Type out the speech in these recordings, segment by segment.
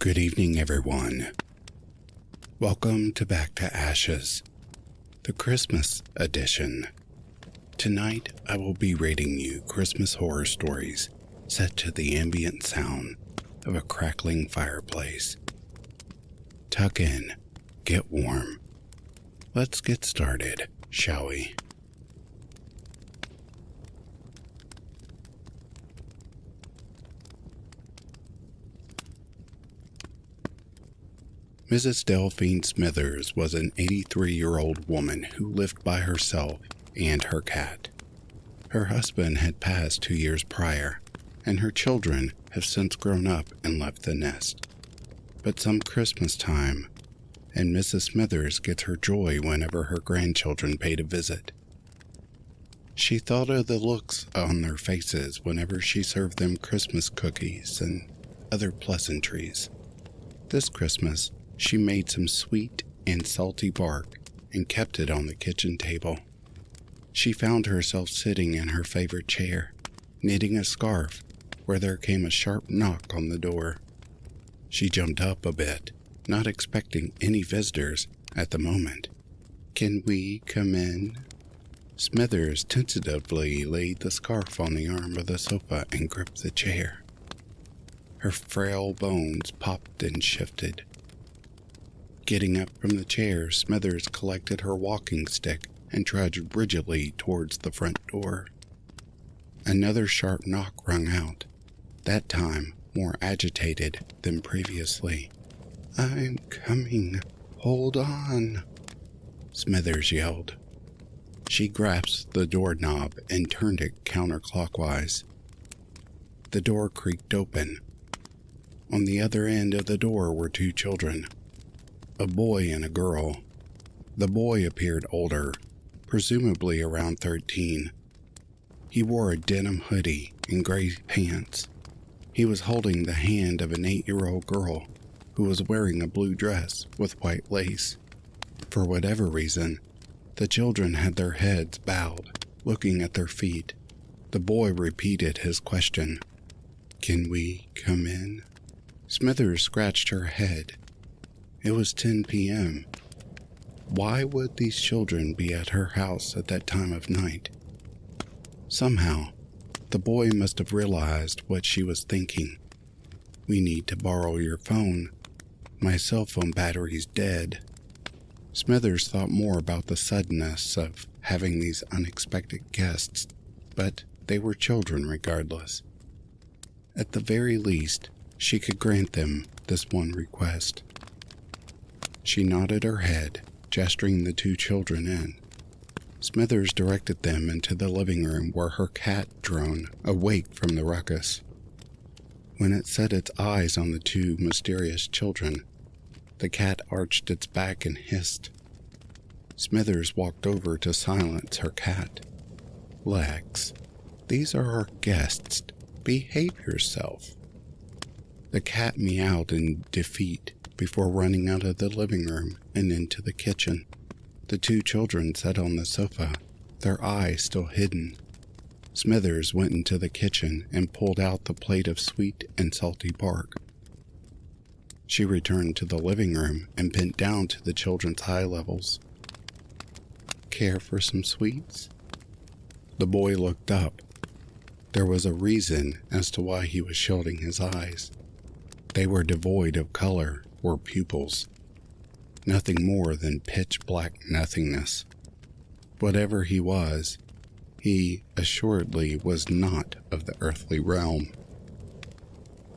Good evening, everyone. Welcome to Back to Ashes, the Christmas edition. Tonight, I will be reading you Christmas horror stories set to the ambient sound of a crackling fireplace. Tuck in, get warm. Let's get started, shall we? Mrs. Delphine Smithers was an 83-year-old woman who lived by herself and her cat. Her husband had passed 2 years prior, and her children have since grown up and left the nest. But some Christmas time, and Mrs. Smithers gets her joy whenever her grandchildren paid a visit. She thought of the looks on their faces whenever she served them Christmas cookies and other pleasantries. This Christmas, she made some sweet and salty bark and kept it on the kitchen table. She found herself sitting in her favorite chair, knitting a scarf, where there came a sharp knock on the door. She jumped up a bit, not expecting any visitors at the moment. "Can we come in?" Smithers tentatively laid the scarf on the arm of the sofa and gripped the chair. Her frail bones popped and shifted. Getting up from the chair, Smithers collected her walking stick and trudged rigidly towards the front door. Another sharp knock rang out, that time more agitated than previously. "I'm coming. Hold on," Smithers yelled. She grasped the doorknob and turned it counterclockwise. The door creaked open. On the other end of the door were two children, a boy and a girl. The boy appeared older, presumably around 13. He wore a denim hoodie and gray pants. He was holding the hand of an 8-year-old girl who was wearing a blue dress with white lace. For whatever reason, the children had their heads bowed, looking at their feet. The boy repeated his question, "Can we come in?" Smithers scratched her head. It was 10 p.m. Why would these children be at her house at that time of night? Somehow, the boy must have realized what she was thinking. "We need to borrow your phone. My cell phone battery's dead." Smithers thought more about the suddenness of having these unexpected guests, but they were children regardless. At the very least, she could grant them this one request. She nodded her head, gesturing the two children in. Smithers directed them into the living room where her cat droned, awake from the ruckus. When it set its eyes on the two mysterious children, the cat arched its back and hissed. Smithers walked over to silence her cat. "Lex, these are our guests. Behave yourself." The cat meowed in defeat before running out of the living room and into the kitchen. The two children sat on the sofa, their eyes still hidden. Smithers went into the kitchen and pulled out the plate of sweet and salty bark. She returned to the living room and bent down to the children's eye levels. "Care for some sweets?" The boy looked up. There was a reason as to why he was shielding his eyes. They were devoid of color or pupils. Nothing more than pitch black nothingness. Whatever he was, he assuredly was not of the earthly realm.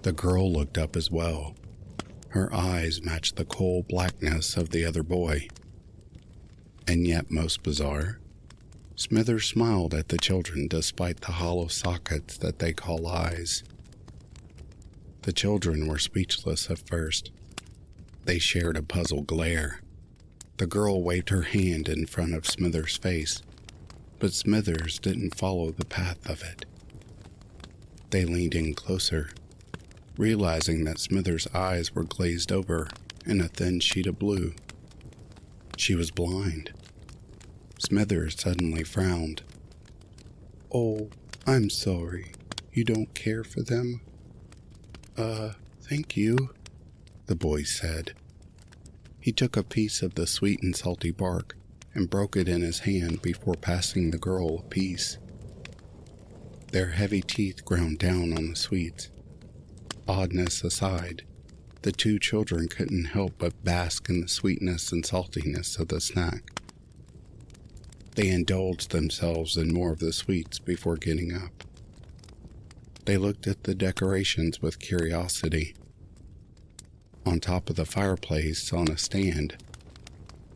The girl looked up as well. Her eyes matched the coal blackness of the other boy. And yet, most bizarre, Smithers smiled at the children despite the hollow sockets that they call eyes. The children were speechless at first. They shared a puzzled glare. The girl waved her hand in front of Smithers' face, but Smithers didn't follow the path of it. They leaned in closer, realizing that Smithers' eyes were glazed over in a thin sheet of blue. She was blind. Smithers suddenly frowned. "Oh, I'm sorry. You don't care for them?" Thank you. the boy said. He took a piece of the sweet and salty bark and broke it in his hand before passing the girl a piece. Their heavy teeth ground down on the sweets. Oddness aside, the two children couldn't help but bask in the sweetness and saltiness of the snack. They indulged themselves in more of the sweets before getting up. They looked at the decorations with curiosity. On top of the fireplace, on a stand,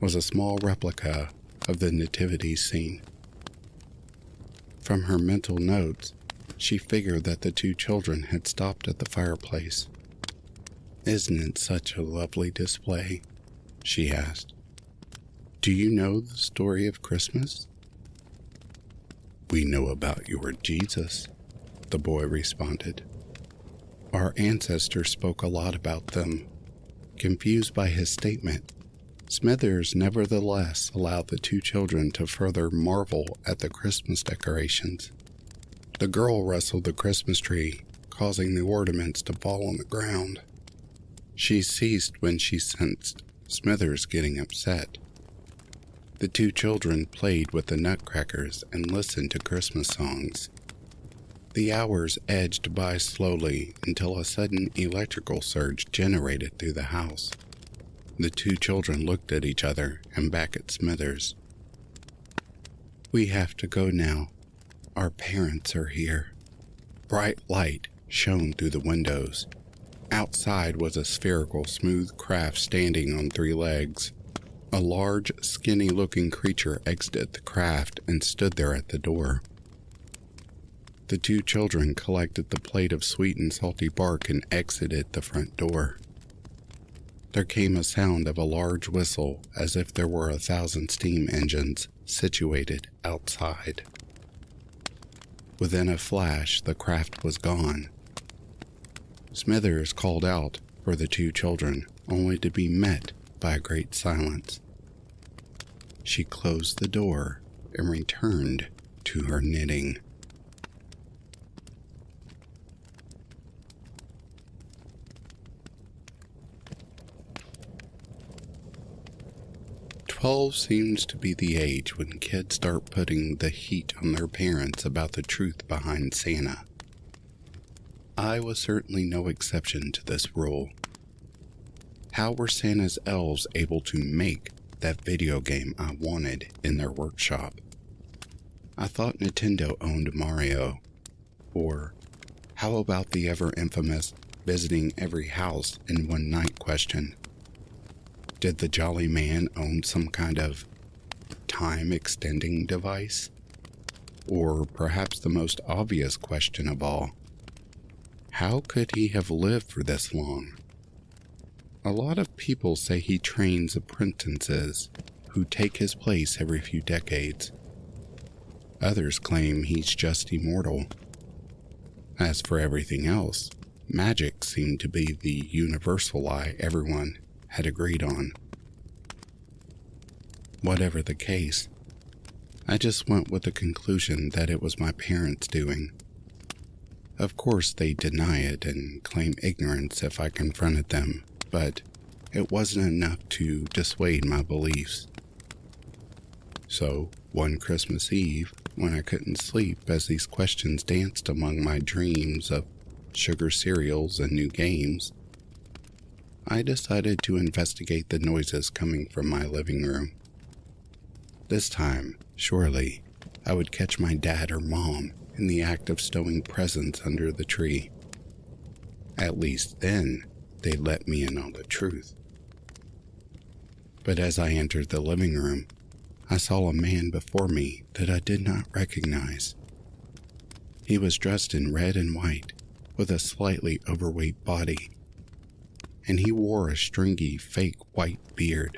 was a small replica of the nativity scene. From her mental notes, she figured that the two children had stopped at the fireplace. "Isn't it such a lovely display?" she asked. "Do you know the story of Christmas?" "We know about your Jesus," the boy responded. Our ancestors spoke a lot about them. Confused by his statement, Smithers nevertheless allowed the two children to further marvel at the Christmas decorations. The girl rustled the Christmas tree, causing the ornaments to fall on the ground. She ceased when she sensed Smithers getting upset. The two children played with the nutcrackers and listened to Christmas songs. The hours edged by slowly until a sudden electrical surge generated through the house. The two children looked at each other and back at Smithers. "We have to go now. Our parents are here." Bright light shone through the windows. Outside was a spherical, smooth craft standing on 3 legs. A large, skinny-looking creature exited the craft and stood there at the door. The two children collected the plate of sweet and salty bark and exited the front door. There came a sound of a large whistle, as if there were 1,000 steam engines situated outside. Within a flash, the craft was gone. Smithers called out for the two children, only to be met by a great silence. She closed the door and returned to her knitting. "12 seems to be the age when kids start putting the heat on their parents about the truth behind Santa. I was certainly no exception to this rule. How were Santa's elves able to make that video game I wanted in their workshop? I thought Nintendo owned Mario. Or how about the ever-infamous visiting every house in one night question? Did the Jolly Man own some kind of time-extending device? Or perhaps the most obvious question of all, how could he have lived for this long? A lot of people say he trains apprentices who take his place every few decades. Others claim he's just immortal. As for everything else, magic seemed to be the universal lie everyone had agreed on. Whatever the case, I just went with the conclusion that it was my parents' doing. Of course, they deny it and claim ignorance if I confronted them, but it wasn't enough to dissuade my beliefs. So, one Christmas Eve, when I couldn't sleep as these questions danced among my dreams of sugar cereals and new games, I decided to investigate the noises coming from my living room. This time, surely, I would catch my dad or mom in the act of stowing presents under the tree. At least then, they'd let me in on the truth. But as I entered the living room, I saw a man before me that I did not recognize. He was dressed in red and white, with a slightly overweight body, and he wore a stringy, fake white beard.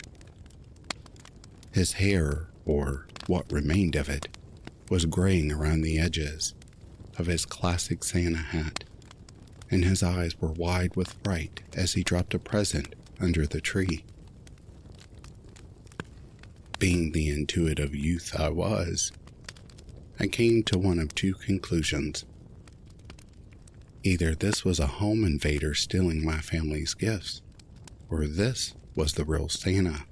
His hair, or what remained of it, was graying around the edges of his classic Santa hat, and his eyes were wide with fright as he dropped a present under the tree. Being the intuitive youth I was, I came to one of two conclusions. Either this was a home invader stealing my family's gifts, or this was the real Santa.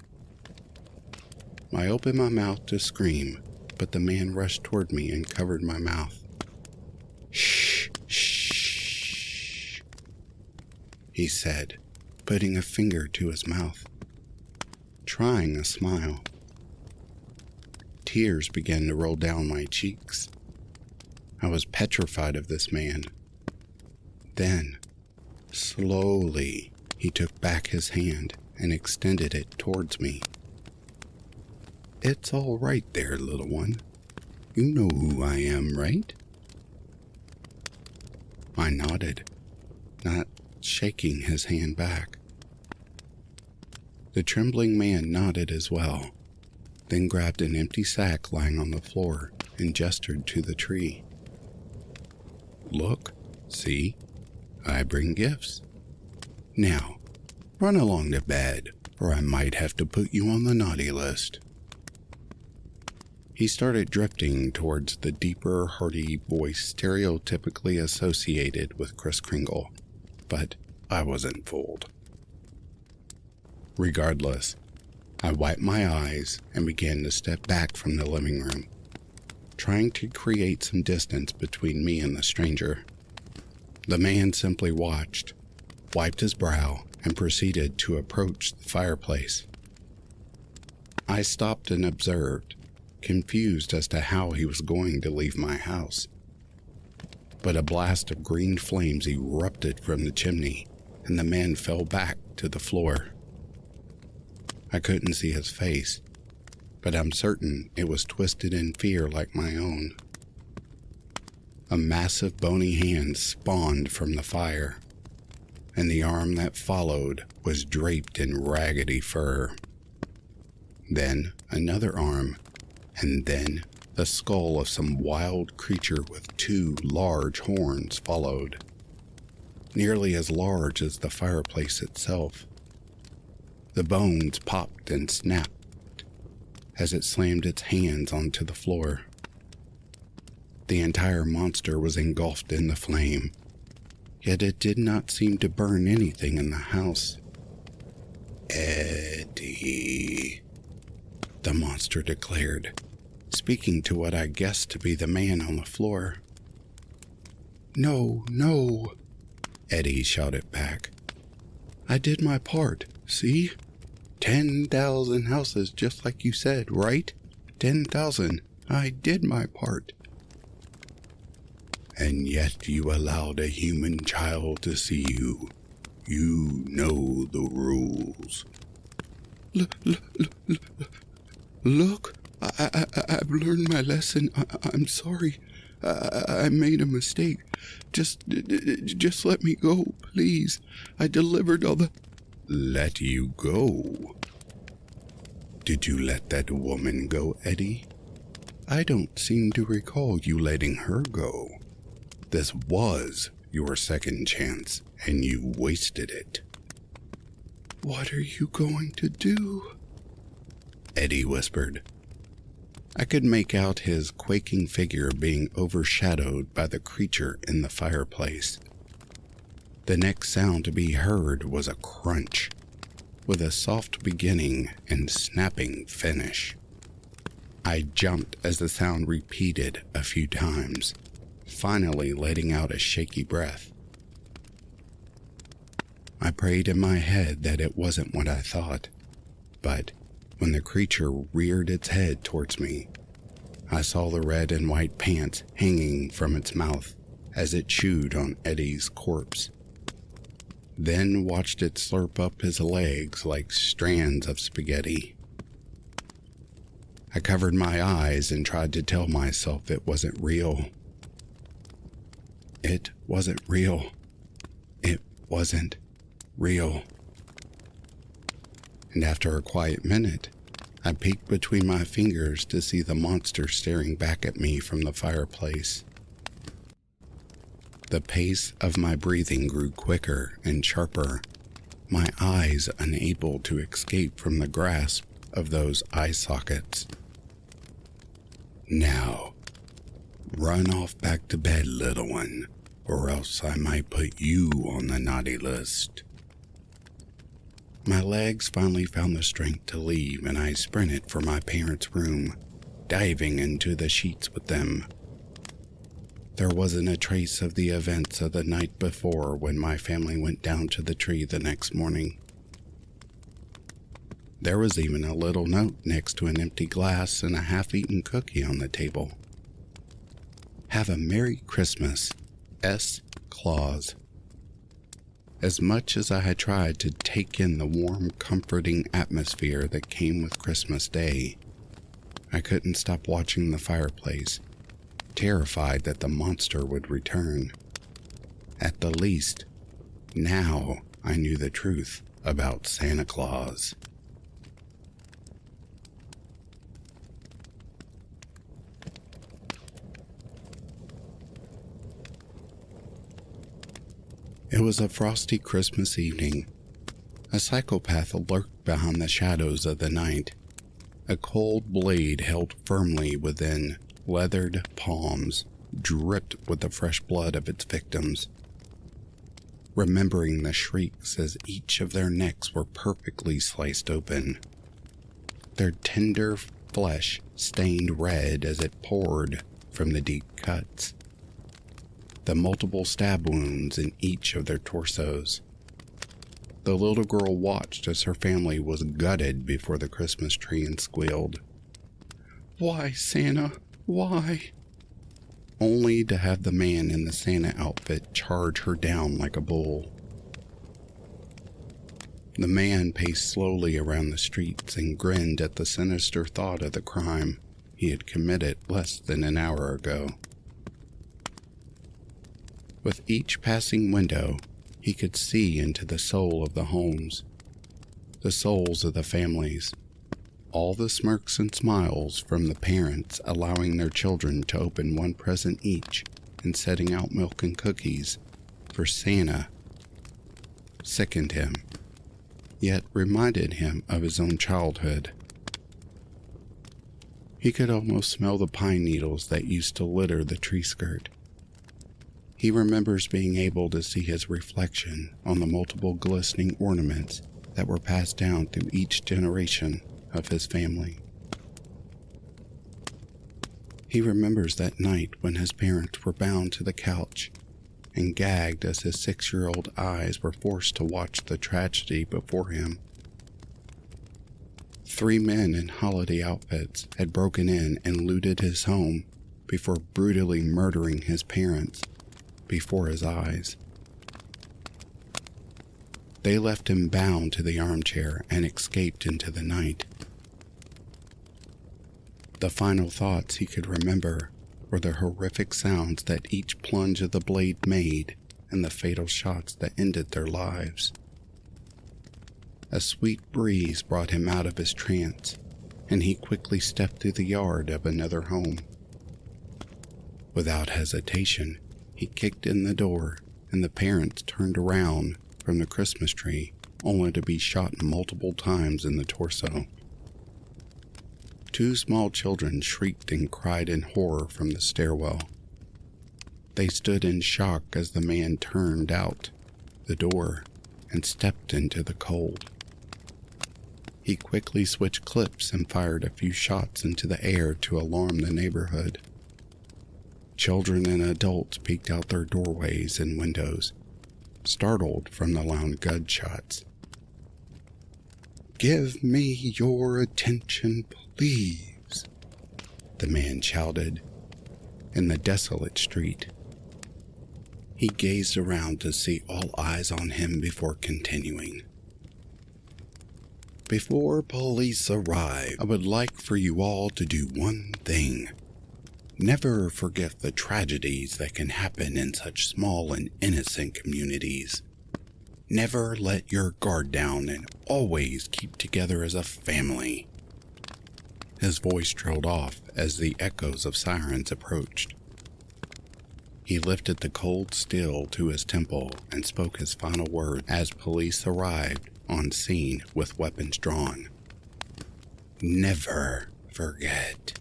I opened my mouth to scream, but the man rushed toward me and covered my mouth. "Shh, shh," he said, putting a finger to his mouth, trying a smile. Tears began to roll down my cheeks. I was petrified of this man. Then, slowly, he took back his hand and extended it towards me. "It's all right there, little one. You know who I am, right?" I nodded, not shaking his hand back. The trembling man nodded as well, then grabbed an empty sack lying on the floor and gestured to the tree. "Look, see, I bring gifts. Now, run along to bed, or I might have to put you on the naughty list." He started drifting towards the deeper, hearty voice stereotypically associated with Kris Kringle, but I wasn't fooled. Regardless, I wiped my eyes and began to step back from the living room, trying to create some distance between me and the stranger. The man simply watched, wiped his brow, and proceeded to approach the fireplace. I stopped and observed, confused as to how he was going to leave my house. But a blast of green flames erupted from the chimney, and the man fell back to the floor. I couldn't see his face, but I'm certain it was twisted in fear like my own. A massive bony hand spawned from the fire, and the arm that followed was draped in raggedy fur. Then another arm, and then the skull of some wild creature with 2 large horns followed, nearly as large as the fireplace itself. The bones popped and snapped as it slammed its hands onto the floor. The entire monster was engulfed in the flame, yet it did not seem to burn anything in the house. "Eddie," the monster declared, speaking to what I guessed to be the man on the floor. "No, no," Eddie shouted back. "I did my part, see? 10,000 houses just like you said, right? 10,000. I did my part." "And yet you allowed a human child to see you. You know the rules." Look, I've learned my lesson. I'm sorry. I made a mistake. Just let me go, please. I delivered all the... "Let you go? Did you let that woman go, Eddie? I don't seem to recall you letting her go. This was your second chance, and you wasted it." "What are you going to do?" Eddie whispered. I could make out his quaking figure being overshadowed by the creature in the fireplace. The next sound to be heard was a crunch, with a soft beginning and snapping finish. I jumped as the sound repeated a few times, finally letting out a shaky breath. I prayed in my head that it wasn't what I thought, but when the creature reared its head towards me, I saw the red and white pants hanging from its mouth as it chewed on Eddie's corpse. Then watched it slurp up his legs like strands of spaghetti. I covered my eyes and tried to tell myself it wasn't real. It wasn't real. It wasn't real. And after a quiet minute, I peeked between my fingers to see the monster staring back at me from the fireplace. The pace of my breathing grew quicker and sharper, my eyes unable to escape from the grasp of those eye sockets. "Now, run off back to bed, little one, or else I might put you on the naughty list." My legs finally found the strength to leave, and I sprinted for my parents' room, diving into the sheets with them. There wasn't a trace of the events of the night before when my family went down to the tree the next morning. There was even a little note next to an empty glass and a half-eaten cookie on the table. "Have a Merry Christmas, S. Claus." As much as I had tried to take in the warm, comforting atmosphere that came with Christmas Day, I couldn't stop watching the fireplace, terrified that the monster would return. At the least, now I knew the truth about Santa Claus. It was a frosty Christmas evening. A psychopath lurked behind the shadows of the night, a cold blade held firmly within leathered palms, dripped with the fresh blood of its victims. Remembering the shrieks as each of their necks were perfectly sliced open, their tender flesh stained red as it poured from the deep cuts, the multiple stab wounds in each of their torsos. The little girl watched as her family was gutted before the Christmas tree and squealed, "Why, Santa? Why?" Only to have the man in the Santa outfit charge her down like a bull. The man paced slowly around the streets and grinned at the sinister thought of the crime he had committed less than an hour ago. With each passing window, he could see into the soul of the homes, the souls of the families, all the smirks and smiles from the parents allowing their children to open one present each and setting out milk and cookies for Santa, sickened him, yet reminded him of his own childhood. He could almost smell the pine needles that used to litter the tree skirt. He remembers being able to see his reflection on the multiple glistening ornaments that were passed down through each generation of his family. He remembers that night when his parents were bound to the couch and gagged as his 6-year-old eyes were forced to watch the tragedy before him. 3 men in holiday outfits had broken in and looted his home before brutally murdering his parents before his eyes. They left him bound to the armchair and escaped into the night. The final thoughts he could remember were the horrific sounds that each plunge of the blade made and the fatal shots that ended their lives. A sweet breeze brought him out of his trance, and he quickly stepped through the yard of another home. Without hesitation, he kicked in the door, and the parents turned around from the Christmas tree, only to be shot multiple times in the torso. 2 small children shrieked and cried in horror from the stairwell. They stood in shock as the man turned out the door and stepped into the cold. He quickly switched clips and fired a few shots into the air to alarm the neighborhood. Children and adults peeked out their doorways and windows, startled from the loud gunshots. "Give me your attention, please," the man shouted in the desolate street. He gazed around to see all eyes on him before continuing. "Before police arrive, I would like for you all to do one thing. Never forget the tragedies that can happen in such small and innocent communities. Never let your guard down and always keep together as a family." His voice trailed off as the echoes of sirens approached. He lifted the cold steel to his temple and spoke his final word as police arrived on scene with weapons drawn. "Never forget,"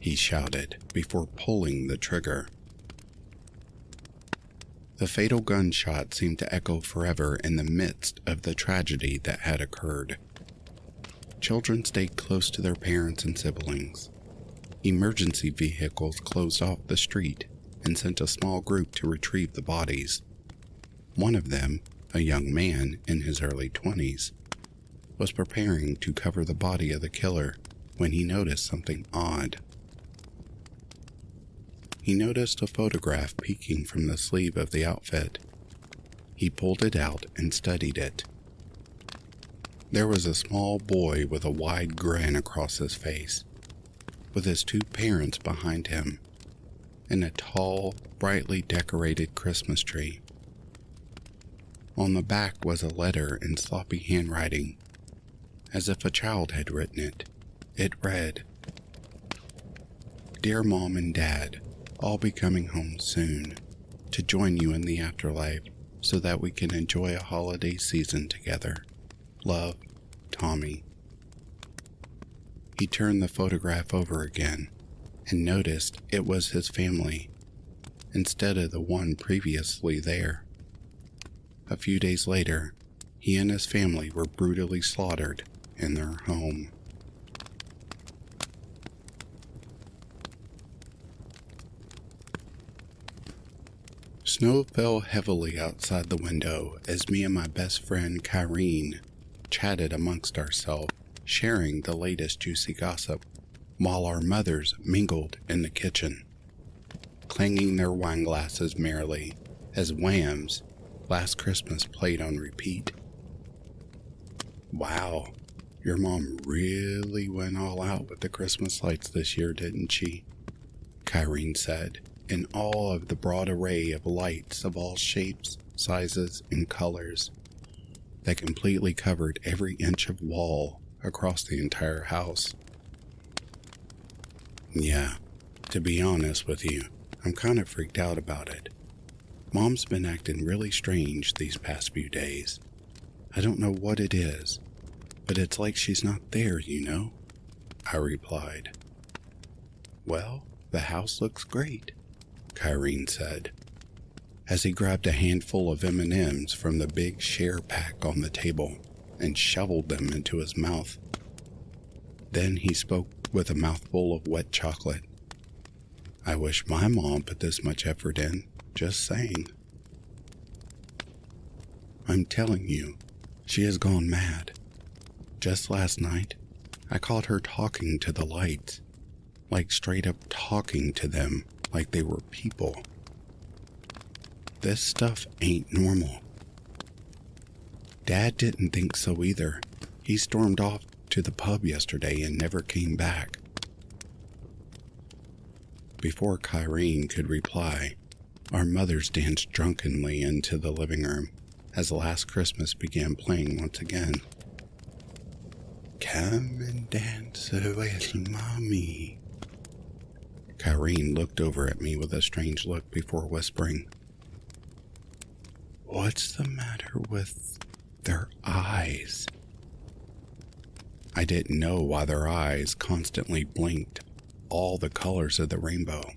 he shouted before pulling the trigger. The fatal gunshot seemed to echo forever in the midst of the tragedy that had occurred. Children stayed close to their parents and siblings. Emergency vehicles closed off the street and sent a small group to retrieve the bodies. One of them, a young man in his early 20s, was preparing to cover the body of the killer when he noticed something odd. He noticed a photograph peeking from the sleeve of the outfit. He pulled it out and studied it. There was a small boy with a wide grin across his face, with his two parents behind him, and a tall, brightly decorated Christmas tree. On the back was a letter in sloppy handwriting, as if a child had written it. It read, "Dear Mom and Dad, I'll be coming home soon to join you in the afterlife so that we can enjoy a holiday season together. Love, Tommy." He turned the photograph over again and noticed it was his family instead of the one previously there. A few days later, he and his family were brutally slaughtered in their home. Snow fell heavily outside the window as me and my best friend Kyrene chatted amongst ourselves, sharing the latest juicy gossip, while our mothers mingled in the kitchen, clanging their wine glasses merrily as Wham's Last Christmas played on repeat. "Wow, your mom really went all out with the Christmas lights this year, didn't she?" Kyrene said, in awe of the broad array of lights of all shapes, sizes, and colors that completely covered every inch of wall across the entire house. "Yeah, to be honest with you, I'm kind of freaked out about it. Mom's been acting really strange these past few days. I don't know what it is, but it's like she's not there, you know," I replied. "Well, the house looks great," Kyrene said, as he grabbed a handful of M&Ms from the big share pack on the table and shoveled them into his mouth. Then he spoke with a mouthful of wet chocolate. "I wish my mom put this much effort in, just saying. I'm telling you, she has gone mad. Just last night, I caught her talking to the lights, like straight up talking to them like they were people. This stuff ain't normal. Dad didn't think so either. He stormed off to the pub yesterday and never came back." Before Kyrene could reply, our mothers danced drunkenly into the living room as Last Christmas began playing once again. "Come and dance with Mommy." Kyrene looked over at me with a strange look before whispering, "What's the matter with their eyes?" I didn't know why their eyes constantly blinked all the colors of the rainbow,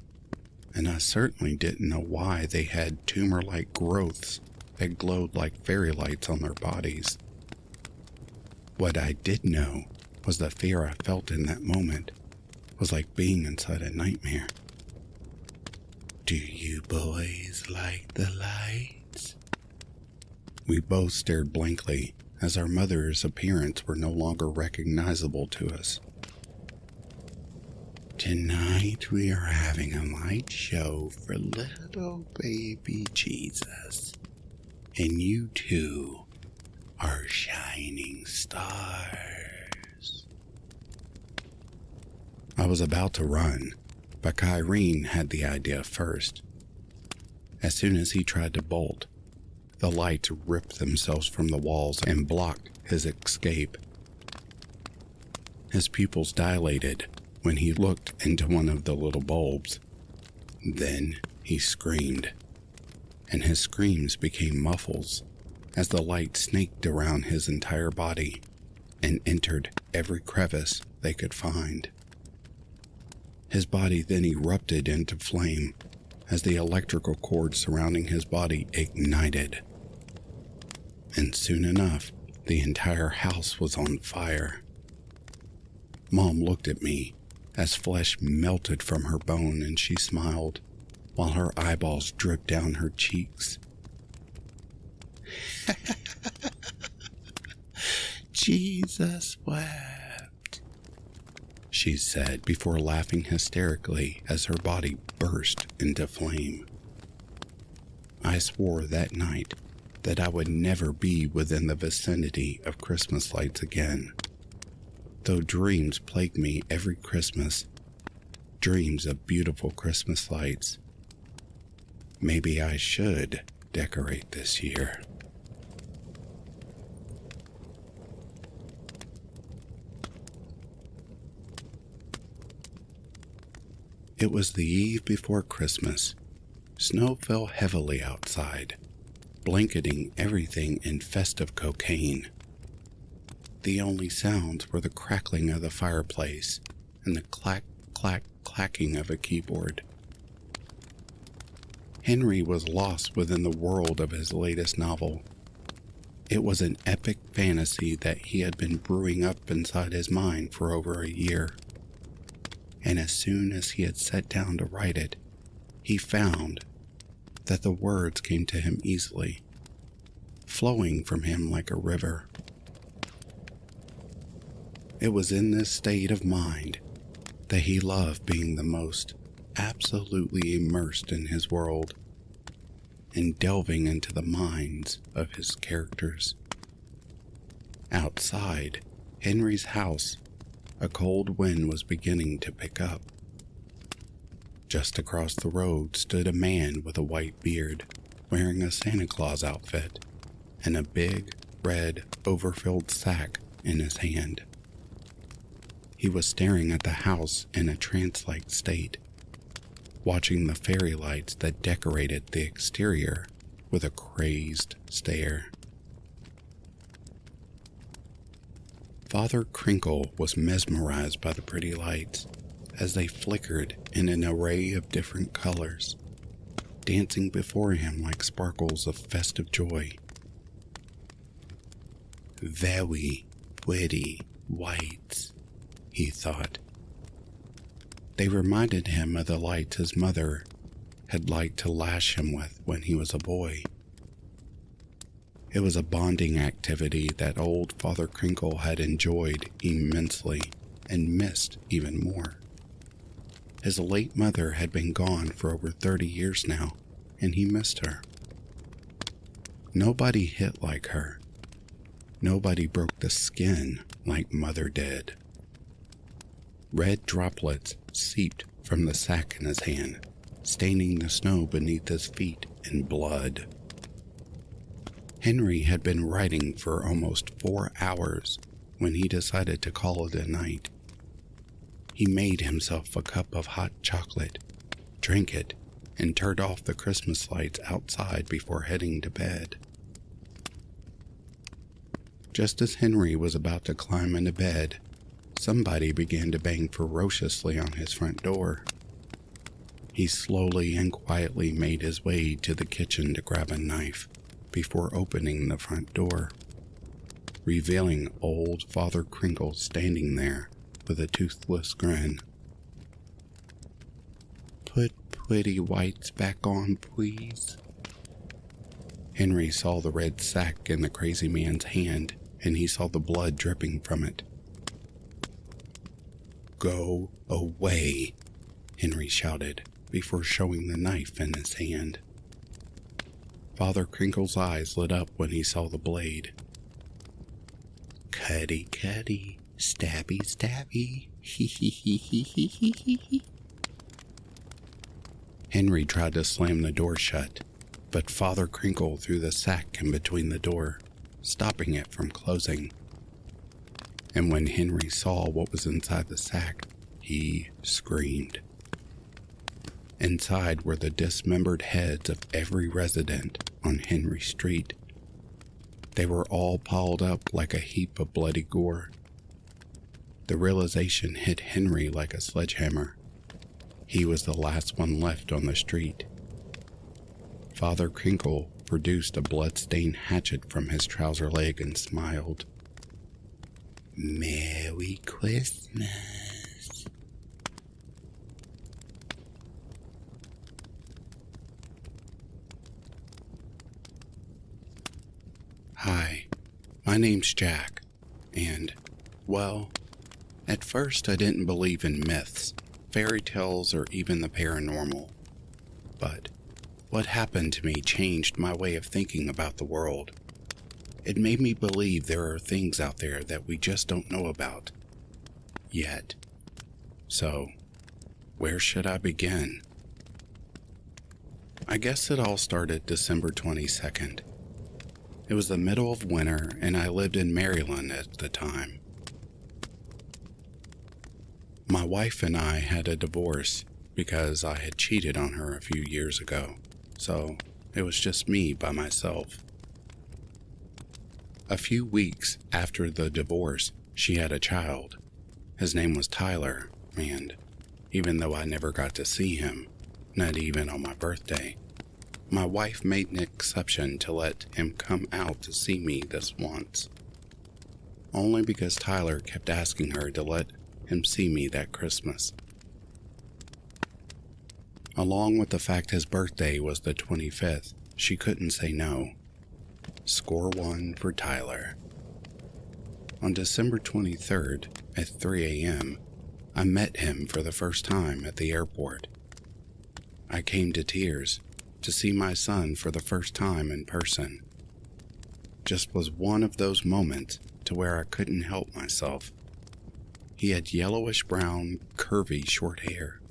and I certainly didn't know why they had tumor-like growths that glowed like fairy lights on their bodies. What I did know was the fear I felt in that moment was like being inside a nightmare. "Do you boys like the lights?" We both stared blankly as our mother's appearance were no longer recognizable to us. "Tonight we are having a light show for little baby Jesus, and you two are shining stars." I was about to run, but Kyrene had the idea first. As soon as he tried to bolt, the lights ripped themselves from the walls and blocked his escape. His pupils dilated when he looked into one of the little bulbs. Then he screamed, and his screams became muffles as the light snaked around his entire body and entered every crevice they could find. His body then erupted into flame as the electrical cord surrounding his body ignited. And soon enough, the entire house was on fire. Mom looked at me as flesh melted from her bone and she smiled while her eyeballs dripped down her cheeks. Jesus wept, she said before laughing hysterically as her body burst into flame. I swore that night that I would never be within the vicinity of Christmas lights again. Though dreams plague me every Christmas, dreams of beautiful Christmas lights. Maybe I should decorate this year. It was the eve before Christmas. Snow fell heavily outside, blanketing everything in festive cocaine. The only sounds were the crackling of the fireplace and the clack, clack, clacking of a keyboard. Henry was lost within the world of his latest novel. It was an epic fantasy that he had been brewing up inside his mind for over a year. And as soon as he had sat down to write it, he found that the words came to him easily, flowing from him like a river. It was in this state of mind that he loved being the most absolutely immersed in his world and delving into the minds of his characters. Outside Henry's house, a cold wind was beginning to pick up. Just across the road stood a man with a white beard, wearing a Santa Claus outfit and a big, red, overfilled sack in his hand. He was staring at the house in a trance-like state, watching the fairy lights that decorated the exterior with a crazed stare. Father Crinkle was mesmerized by the pretty lights as they flickered in an array of different colors, dancing before him like sparkles of festive joy. Very pretty lights, he thought. They reminded him of the lights his mother had liked to lash him with when he was a boy. It was a bonding activity that old Father Crinkle had enjoyed immensely and missed even more. His late mother had been gone for over 30 years now, and he missed her. Nobody hit like her. Nobody broke the skin like Mother did. Red droplets seeped from the sack in his hand, staining the snow beneath his feet in blood. Henry had been writing for almost 4 hours when he decided to call it a night. He made himself a cup of hot chocolate, drank it, and turned off the Christmas lights outside before heading to bed. Just as Henry was about to climb into bed, somebody began to bang ferociously on his front door. He slowly and quietly made his way to the kitchen to grab a knife before opening the front door, revealing old Father Crinkle standing there with a toothless grin. "Put pretty whites back on, please." Henry saw the red sack in the crazy man's hand, and he saw the blood dripping from it. "Go away," Henry shouted before showing the knife in his hand. Father Crinkle's eyes lit up when he saw the blade. "Cutty, cutty, stabby, stabby, hee hee hee hee hee hee hee." Henry tried to slam the door shut, but Father Crinkle threw the sack in between the door, stopping it from closing. And when Henry saw what was inside the sack, he screamed. Inside were the dismembered heads of every resident on Henry Street. They were all piled up like a heap of bloody gore. The realization hit Henry like a sledgehammer. He was the last one left on the street, Father Crinkle produced a blood-stained hatchet from his trouser leg and smiled. "Merry Christmas." Hi, my name's Jack, and, well, at first I didn't believe in myths, fairy tales, or even the paranormal. But what happened to me changed my way of thinking about the world. It made me believe there are things out there that we just don't know about yet. So, where should I begin? I guess it all started December 22nd. It was the middle of winter, and I lived in Maryland at the time. My wife and I had a divorce because I had cheated on her a few years ago, so it was just me by myself. A few weeks after the divorce, she had a child. His name was Tyler, and even though I never got to see him, not even on my birthday, my wife made an exception to let him come out to see me this once. Only because Tyler kept asking her to let him see me that Christmas. Along with the fact his birthday was the 25th, she couldn't say no. Score one for Tyler. On December 23rd at 3 a.m., I met him for the first time at the airport. I came to tears to see my son for the first time in person. Just was one of those moments to where I couldn't help myself. He had yellowish brown, curvy short hair.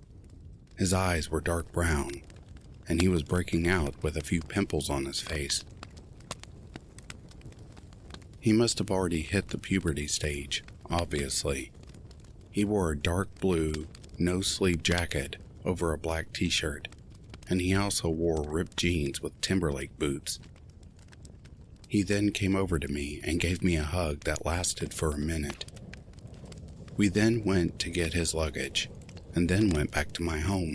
His eyes were dark brown, and he was breaking out with a few pimples on his face. He must have already hit the puberty stage, obviously. He wore a dark blue, no-sleeve jacket over a black t-shirt, and he also wore ripped jeans with Timberlake boots. He then came over to me and gave me a hug that lasted for a minute. We then went to get his luggage, and then went back to my home.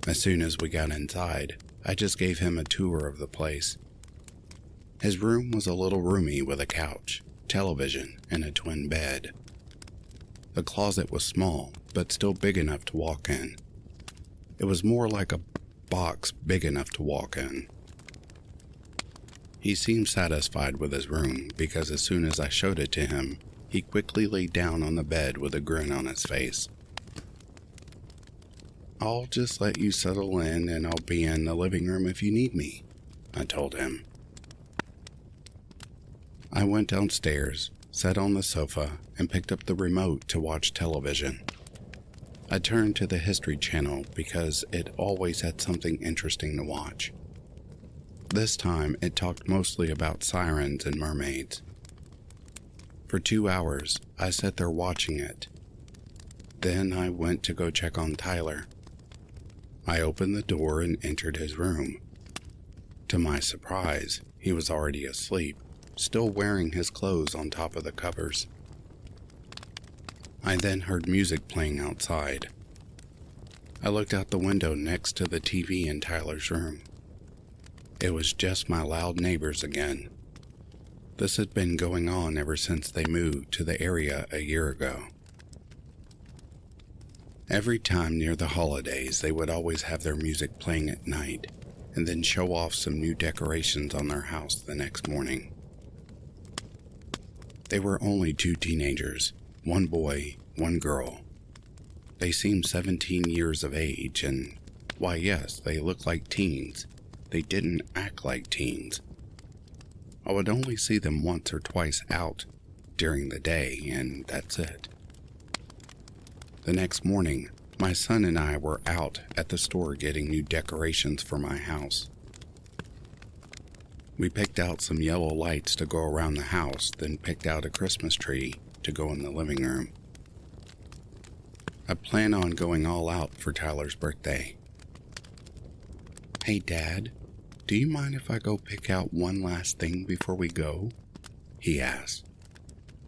As soon as we got inside, I just gave him a tour of the place. His room was a little roomy with a couch, television, and a twin bed. The closet was small, but still big enough to walk in. It was more like a box big enough to walk in. He seemed satisfied with his room because as soon as I showed it to him, he quickly laid down on the bed with a grin on his face. "I'll just let you settle in and I'll be in the living room if you need me," I told him. I went downstairs, sat on the sofa, and picked up the remote to watch television. I turned to the History Channel because it always had something interesting to watch. This time, it talked mostly about sirens and mermaids. For 2 hours, I sat there watching it. Then I went to go check on Tyler. I opened the door and entered his room. To my surprise, he was already asleep, still wearing his clothes on top of the covers. I then heard music playing outside. I looked out the window next to the TV in Tyler's room. It was just my loud neighbors again. This had been going on ever since they moved to the area a year ago. Every time near the holidays, they would always have their music playing at night, and then show off some new decorations on their house the next morning. They were only 2 teenagers, 1 boy, 1 girl. They seemed 17 years of age, and why yes, they looked like teens. They didn't act like teens. I would only see them once or twice out during the day, and that's it. The next morning, my son and I were out at the store getting new decorations for my house. We picked out some yellow lights to go around the house, then picked out a Christmas tree to go in the living room. I plan on going all out for Tyler's birthday. "Hey, Dad, do you mind if I go pick out one last thing before we go?" he asked.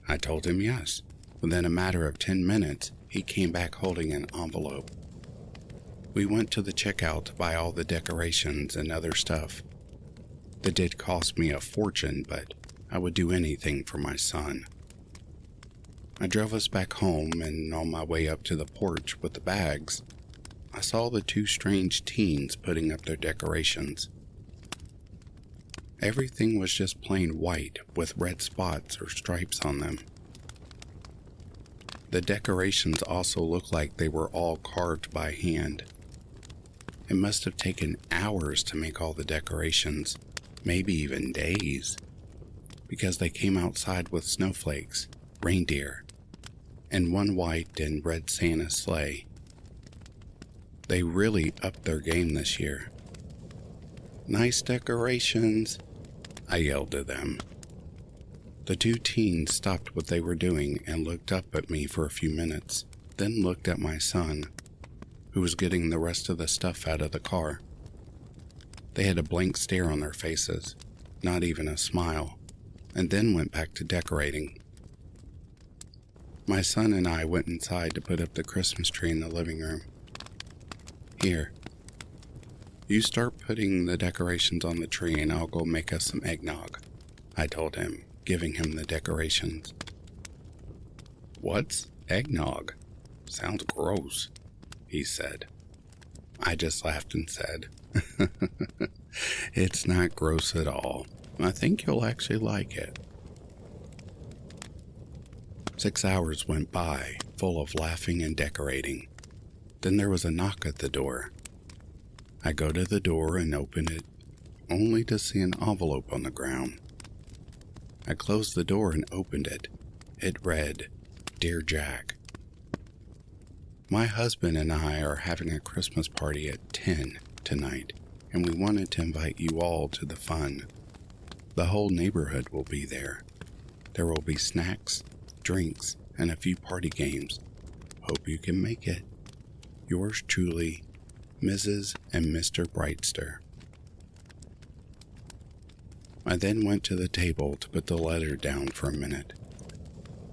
I told him yes. Within a matter of 10 minutes, he came back holding an envelope. We went to the checkout to buy all the decorations and other stuff. That did cost me a fortune, but I would do anything for my son. I drove us back home, and on my way up to the porch with the bags, I saw the two strange teens putting up their decorations. Everything was just plain white with red spots or stripes on them. The decorations also looked like they were all carved by hand. It must have taken hours to make all the decorations, maybe even days, because they came outside with snowflakes, reindeer, and one white and red Santa sleigh. They really upped their game this year. "Nice decorations," I yelled to them. The two teens stopped what they were doing and looked up at me for a few minutes, then looked at my son, who was getting the rest of the stuff out of the car. They had a blank stare on their faces, not even a smile, and then went back to decorating. My son and I went inside to put up the Christmas tree in the living room. "Here, you start putting the decorations on the tree and I'll go make us some eggnog," I told him, giving him the decorations. "What's eggnog? Sounds gross," he said. I just laughed and said, "It's not gross at all. I think you'll actually like it." 6 hours went by, full of laughing and decorating. Then there was a knock at the door. I go to the door and open it, only to see an envelope on the ground. I closed the door and opened it. It read, "Dear Jack, my husband and I are having a Christmas party at 10 tonight, and we wanted to invite you all to the fun. The whole neighborhood will be there. There will be snacks, drinks, and a few party games. Hope you can make it. Yours truly, Mrs. and Mr. Brightster." I then went to the table to put the letter down for a minute.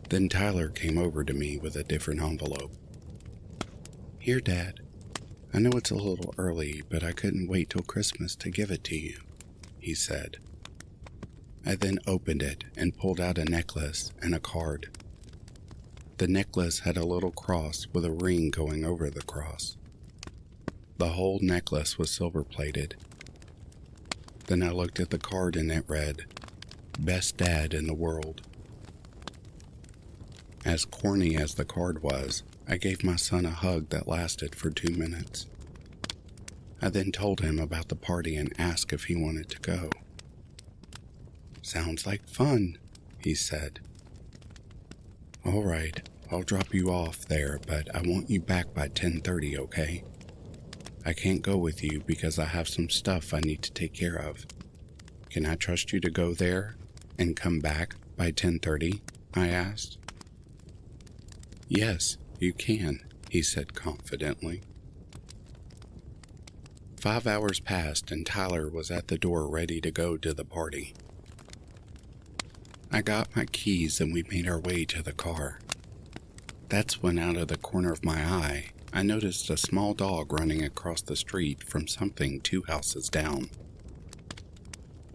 Then Tyler came over to me with a different envelope. "Here, Dad. I know it's a little early, but I couldn't wait till Christmas to give it to you," he said. I then opened it and pulled out a necklace and a card. The necklace had a little cross with a ring going over the cross. The whole necklace was silver-plated. Then I looked at the card and it read, "Best Dad in the World." As corny as the card was, I gave my son a hug that lasted for 2 minutes. I then told him about the party and asked if he wanted to go. "Sounds like fun," he said. "All right, I'll drop you off there, but I want you back by 10:30, okay? I can't go with you because I have some stuff I need to take care of. Can I trust you to go there and come back by 10:30? I asked. "Yes, you can," he said confidently. 5 hours passed and Tyler was at the door ready to go to the party. I got my keys and we made our way to the car. That's when out of the corner of my eye, I noticed a small dog running across the street from something 2 houses down.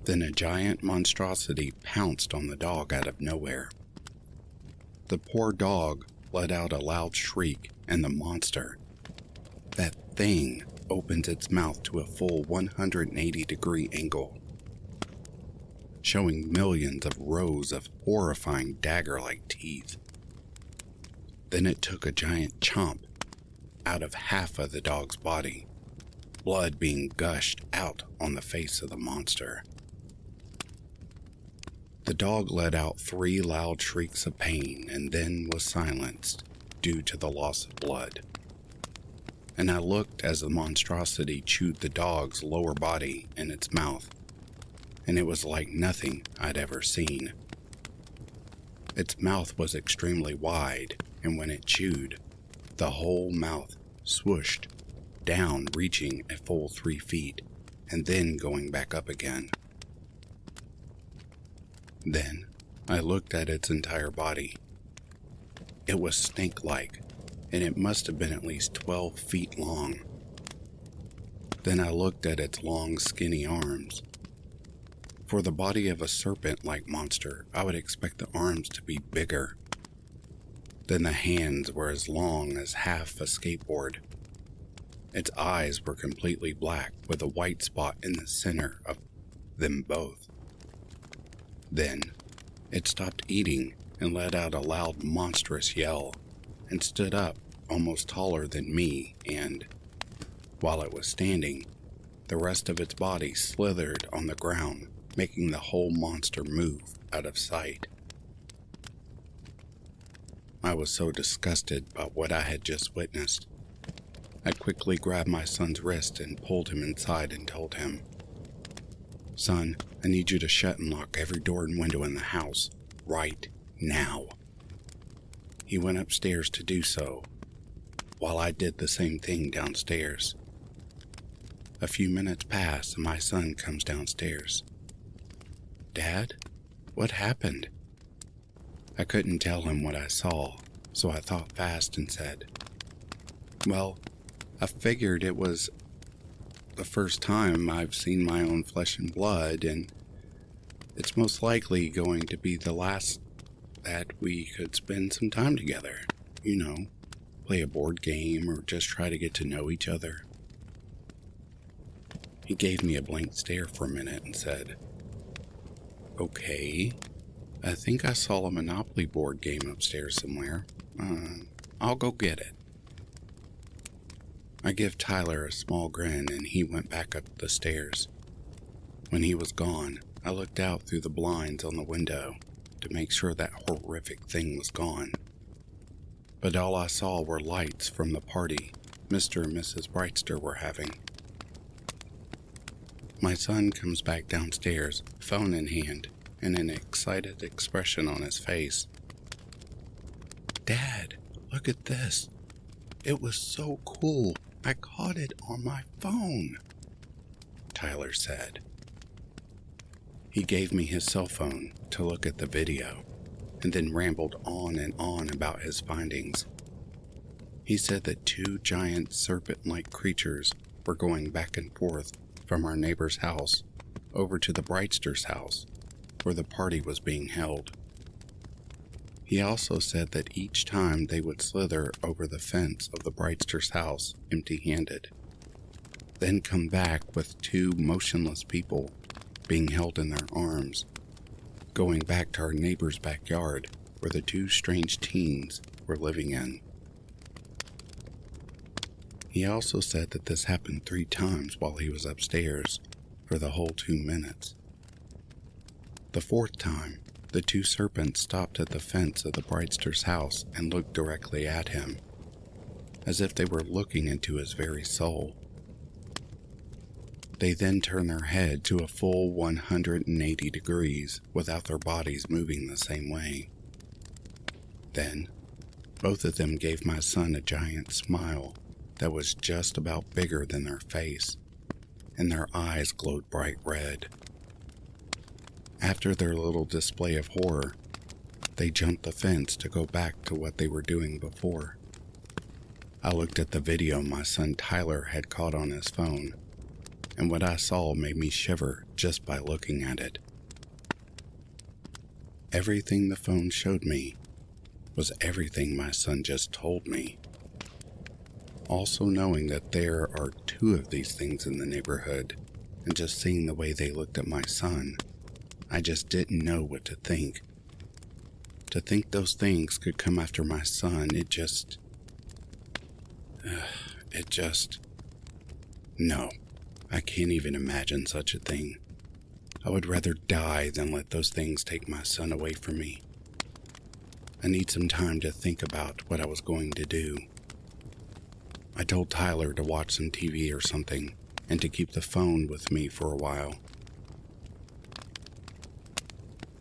Then a giant monstrosity pounced on the dog out of nowhere. The poor dog let out a loud shriek and the monster, that thing, opened its mouth to a full 180-degree angle, showing millions of rows of horrifying dagger-like teeth. Then it took a giant chomp out of half of the dog's body, blood being gushed out on the face of the monster. The dog let out 3 loud shrieks of pain and then was silenced due to the loss of blood. And I looked as the monstrosity chewed the dog's lower body in its mouth, and it was like nothing I'd ever seen. Its mouth was extremely wide, and when it chewed, the whole mouth swooshed down, reaching a full 3 feet, and then going back up again. Then I looked at its entire body. It was snake-like, and it must have been at least 12 feet long, Then I looked at its long, skinny arms. For the body of a serpent-like monster, I would expect the arms to be bigger. Then the hands were as long as half a skateboard. Its eyes were completely black with a white spot in the center of them both. Then, it stopped eating and let out a loud, monstrous yell and stood up, almost taller than me, and, while it was standing, the rest of its body slithered on the ground, making the whole monster move out of sight. I was so disgusted by what I had just witnessed. I quickly grabbed my son's wrist and pulled him inside and told him, "Son, I need you to shut and lock every door and window in the house, right now." He went upstairs to do so, while I did the same thing downstairs. A few minutes pass and my son comes downstairs. "Dad, what happened?" I couldn't tell him what I saw, so I thought fast and said, "Well, I figured it was the first time I've seen my own flesh and blood, and it's most likely going to be the last that we could spend some time together. You know, play a board game or just try to get to know each other." He gave me a blank stare for a minute and said, "Okay, I think I saw a Monopoly board game upstairs somewhere. I'll go get it." I give Tyler a small grin and he went back up the stairs. When he was gone, I looked out through the blinds on the window to make sure that horrific thing was gone. But all I saw were lights from the party Mr. and Mrs. Brightster were having. My son comes back downstairs, phone in hand, and an excited expression on his face. "Dad, look at this. It was so cool. I caught it on my phone," Tyler said. He gave me his cell phone to look at the video, and then rambled on and on about his findings. He said that two giant serpent-like creatures were going back and forth from our neighbor's house over to the Brightster's house, where the party was being held. He also said that each time they would slither over the fence of the Brightster's house empty-handed, then come back with two motionless people being held in their arms, going back to our neighbor's backyard where the two strange teens were living in. He also said that this happened 3 times while he was upstairs for the whole 2 minutes. The 4th time, the two serpents stopped at the fence of the Brightster's house and looked directly at him, as if they were looking into his very soul. They then turned their head to a full 180 degrees without their bodies moving the same way. Then, both of them gave my son a giant smile that was just about bigger than their face, and their eyes glowed bright red. After their little display of horror, they jumped the fence to go back to what they were doing before. I looked at the video my son Tyler had caught on his phone, and what I saw made me shiver just by looking at it. Everything the phone showed me was everything my son just told me. Also knowing that there are 2 of these things in the neighborhood, and just seeing the way they looked at my son, I just didn't know what to think. To think those things could come after my son, no, I can't even imagine such a thing. I would rather die than let those things take my son away from me. I need some time to think about what I was going to do. I told Tyler to watch some TV or something, and to keep the phone with me for a while.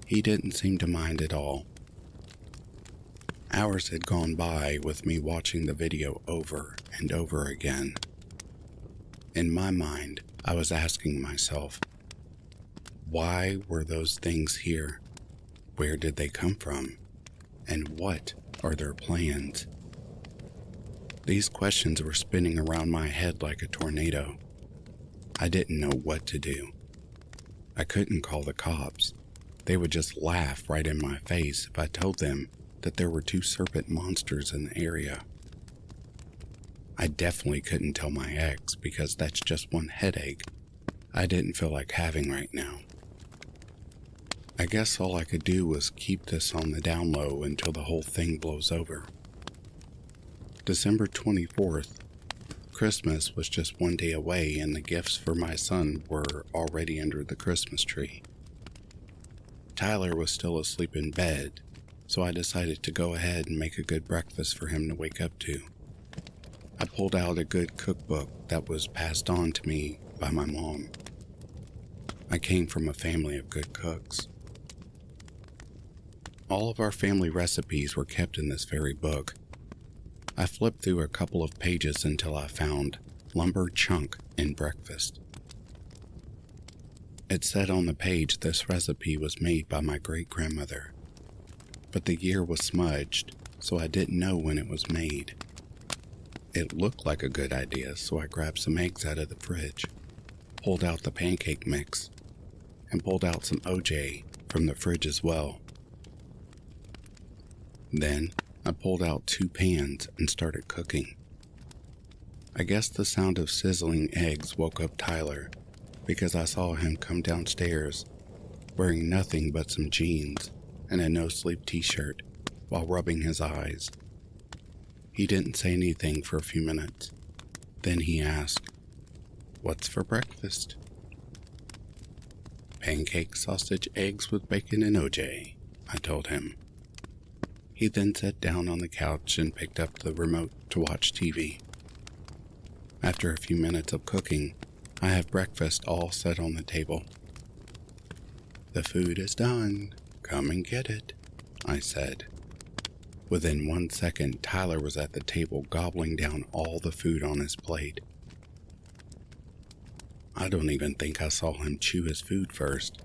He didn't seem to mind at all. Hours had gone by with me watching the video over and over again. In my mind, I was asking myself, why were those things here? Where did they come from? And what are their plans? These questions were spinning around my head like a tornado, I didn't know what to do. I couldn't call the cops. They would just laugh right in my face if I told them that there were 2 serpent monsters in the area. I definitely couldn't tell my ex because that's just one headache I didn't feel like having right now. I guess all I could do was keep this on the down low until the whole thing blows over. December 24th, Christmas was just one day away and the gifts for my son were already under the Christmas tree. Tyler was still asleep in bed, so I decided to go ahead and make a good breakfast for him to wake up to. I pulled out a good cookbook that was passed on to me by my mom. I came from a family of good cooks. All of our family recipes were kept in this very book. I flipped through a couple of pages until I found lumber chunk in breakfast. It said on the page this recipe was made by my great-grandmother, but the year was smudged, so I didn't know when it was made. It looked like a good idea, so I grabbed some eggs out of the fridge, pulled out the pancake mix, and pulled out some OJ from the fridge as well. Then, I pulled out 2 pans and started cooking. I guess the sound of sizzling eggs woke up Tyler, because I saw him come downstairs wearing nothing but some jeans and a no-sleep t-shirt while rubbing his eyes. He didn't say anything for a few minutes. Then he asked, "What's for breakfast?" "Pancake, sausage, eggs with bacon and OJ," I told him. He then sat down on the couch and picked up the remote to watch TV. After a few minutes of cooking, I have breakfast all set on the table. "The food is done. Come and get it," I said. Within 1 second, Tyler was at the table gobbling down all the food on his plate. I don't even think I saw him chew his food first.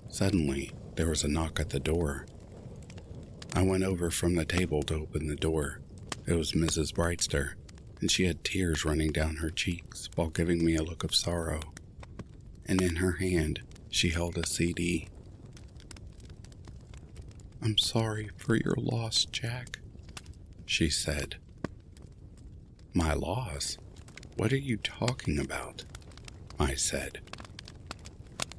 Suddenly, there was a knock at the door. I went over from the table to open the door. It was Mrs. Brightster, and she had tears running down her cheeks while giving me a look of sorrow. And in her hand, she held a CD. "I'm sorry for your loss, Jack," she said. "My loss? What are you talking about?" I said.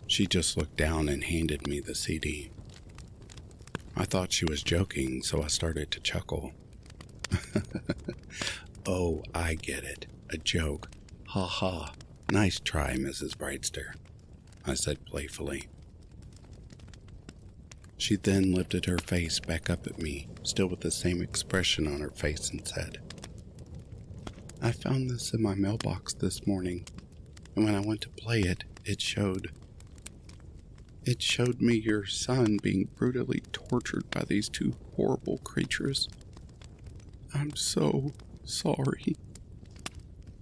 She just looked down and handed me the CD. I thought she was joking, so I started to chuckle. "Oh, I get it. A joke. Ha ha. Nice try, Mrs. Brightster," I said playfully. She then lifted her face back up at me, still with the same expression on her face, and said, "I found this in my mailbox this morning, and when I went to play it, it showed me your son being brutally tortured by these 2 horrible creatures. I'm so sorry."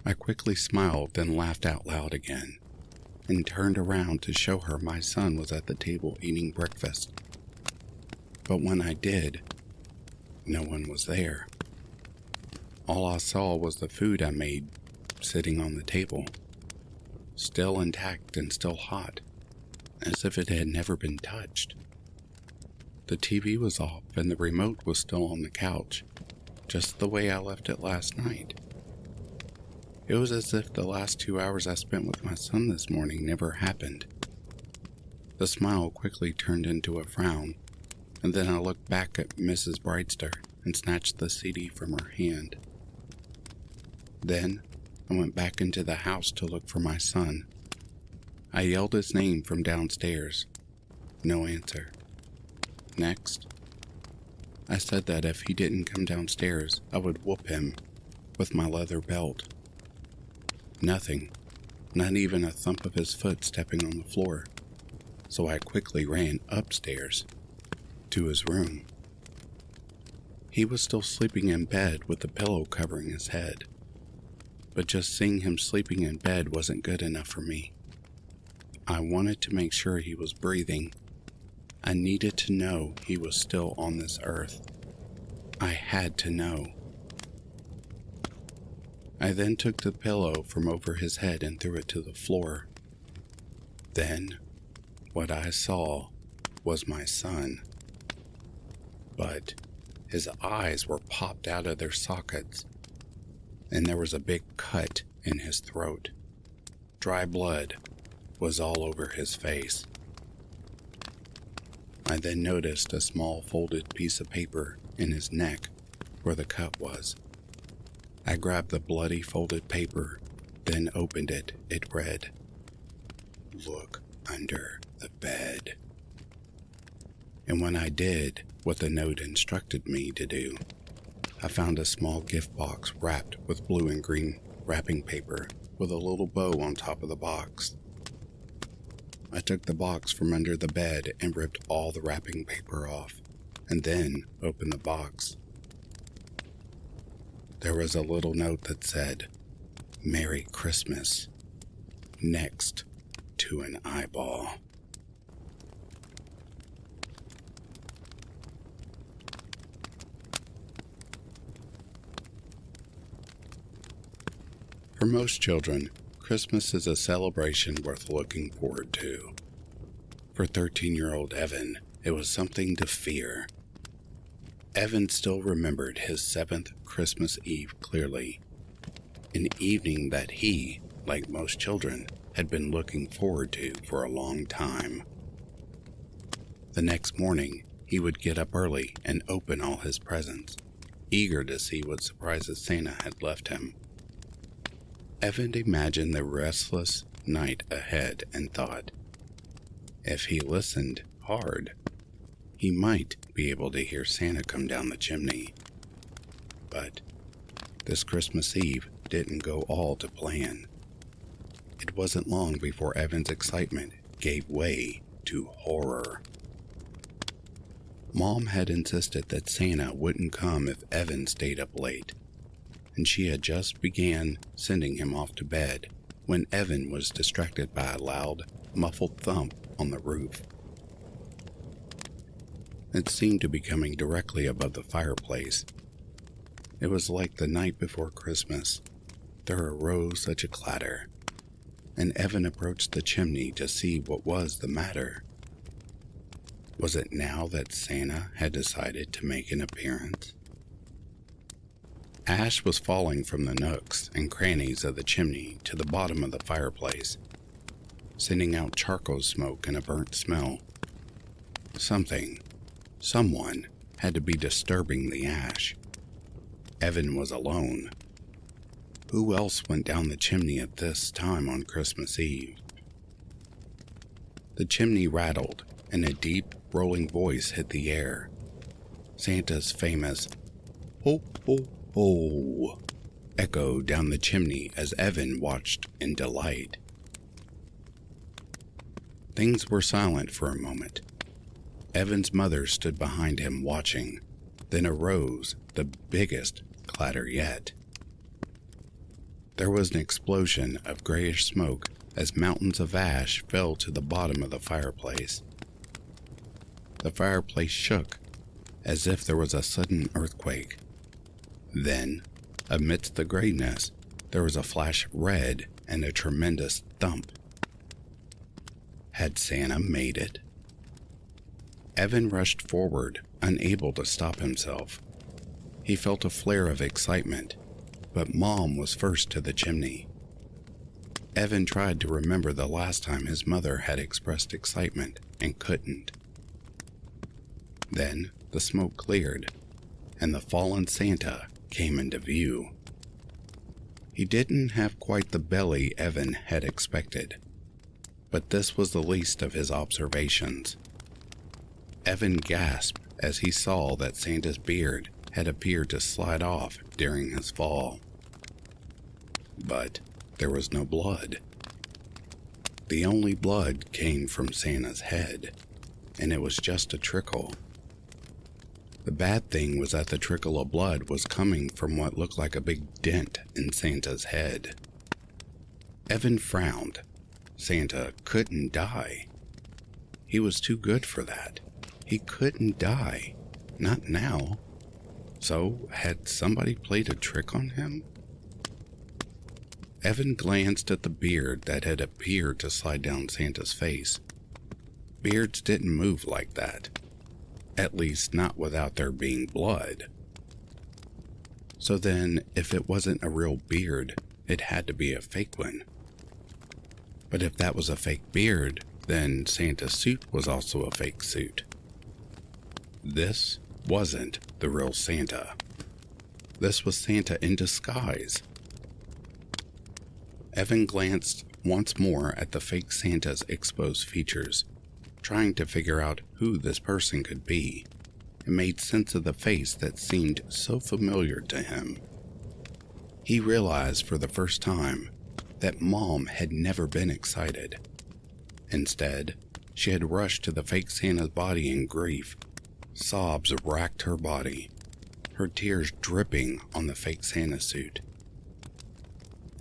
I quickly smiled, then laughed out loud again, and turned around to show her my son was at the table eating breakfast. But when I did, no one was there. All I saw was the food I made sitting on the table, still intact and still hot, as if it had never been touched. The TV was off and the remote was still on the couch, just the way I left it last night. It was as if the last 2 hours I spent with my son this morning never happened. The smile quickly turned into a frown, and then I looked back at Mrs. Brightster and snatched the CD from her hand. Then I went back into the house to look for my son. I yelled his name from downstairs. No answer. Next, I said that if he didn't come downstairs, I would whoop him with my leather belt. Nothing, not even a thump of his foot stepping on the floor, so I quickly ran upstairs to his room. He was still sleeping in bed with the pillow covering his head, but just seeing him sleeping in bed wasn't good enough for me. I wanted to make sure he was breathing. I needed to know he was still on this earth. I had to know. I then took the pillow from over his head and threw it to the floor. Then, what I saw was my son. But his eyes were popped out of their sockets, and there was a big cut in his throat. Dry blood was all over his face. I then noticed a small folded piece of paper in his neck where the cut was. I grabbed the bloody folded paper, then opened it. It read, "Look under the bed." And when I did what the note instructed me to do, I found a small gift box wrapped with blue and green wrapping paper with a little bow on top of the box. I took the box from under the bed and ripped all the wrapping paper off, and then opened the box. There was a little note that said, "Merry Christmas," next to an eyeball. For most children, Christmas is a celebration worth looking forward to. For 13-year-old Evan, it was something to fear. Evan still remembered his 7th Christmas Eve clearly, an evening that he, like most children, had been looking forward to for a long time. The next morning, he would get up early and open all his presents, eager to see what surprises Santa had left him. Evan imagined the restless night ahead and thought, if he listened hard, he might be able to hear Santa come down the chimney. But this Christmas Eve didn't go all to plan. It wasn't long before Evan's excitement gave way to horror. Mom had insisted that Santa wouldn't come if Evan stayed up late, and she had just began sending him off to bed when Evan was distracted by a loud, muffled thump on the roof. It seemed to be coming directly above the fireplace. It was like the night before Christmas. There arose such a clatter, and Evan approached the chimney to see what was the matter. Was it now that Santa had decided to make an appearance? Ash was falling from the nooks and crannies of the chimney to the bottom of the fireplace, sending out charcoal smoke and a burnt smell. Someone had to be disturbing the ash. Evan was alone. Who else went down the chimney at this time on Christmas Eve? The chimney rattled, and a deep, rolling voice hit the air. Santa's famous, "Ho, ho, ho," echoed down the chimney as Evan watched in delight. Things were silent for a moment. Evan's mother stood behind him watching, then arose, the biggest clatter yet. There was an explosion of grayish smoke as mountains of ash fell to the bottom of the fireplace. The fireplace shook as if there was a sudden earthquake. Then, amidst the grayness, there was a flash of red and a tremendous thump. Had Santa made it? Evan rushed forward, unable to stop himself. He felt a flare of excitement, but Mom was first to the chimney. Evan tried to remember the last time his mother had expressed excitement and couldn't. Then the smoke cleared, and the fallen Santa came into view. He didn't have quite the belly Evan had expected, but this was the least of his observations. Evan gasped as he saw that Santa's beard had appeared to slide off during his fall. But there was no blood. The only blood came from Santa's head, and it was just a trickle. The bad thing was that the trickle of blood was coming from what looked like a big dent in Santa's head. Evan frowned. Santa couldn't die. He was too good for that. He couldn't die. Not now. So, had somebody played a trick on him? Evan glanced at the beard that had appeared to slide down Santa's face. Beards didn't move like that. At least not without there being blood. So then, if it wasn't a real beard, it had to be a fake one. But if that was a fake beard, then Santa's suit was also a fake suit. This wasn't the real Santa. This was Santa in disguise. Evan glanced once more at the fake Santa's exposed features, trying to figure out who this person could be, and made sense of the face that seemed so familiar to him. He realized for the first time that Mom had never been excited. Instead, she had rushed to the fake Santa's body in grief. Sobs racked her body, her tears dripping on the fake Santa suit.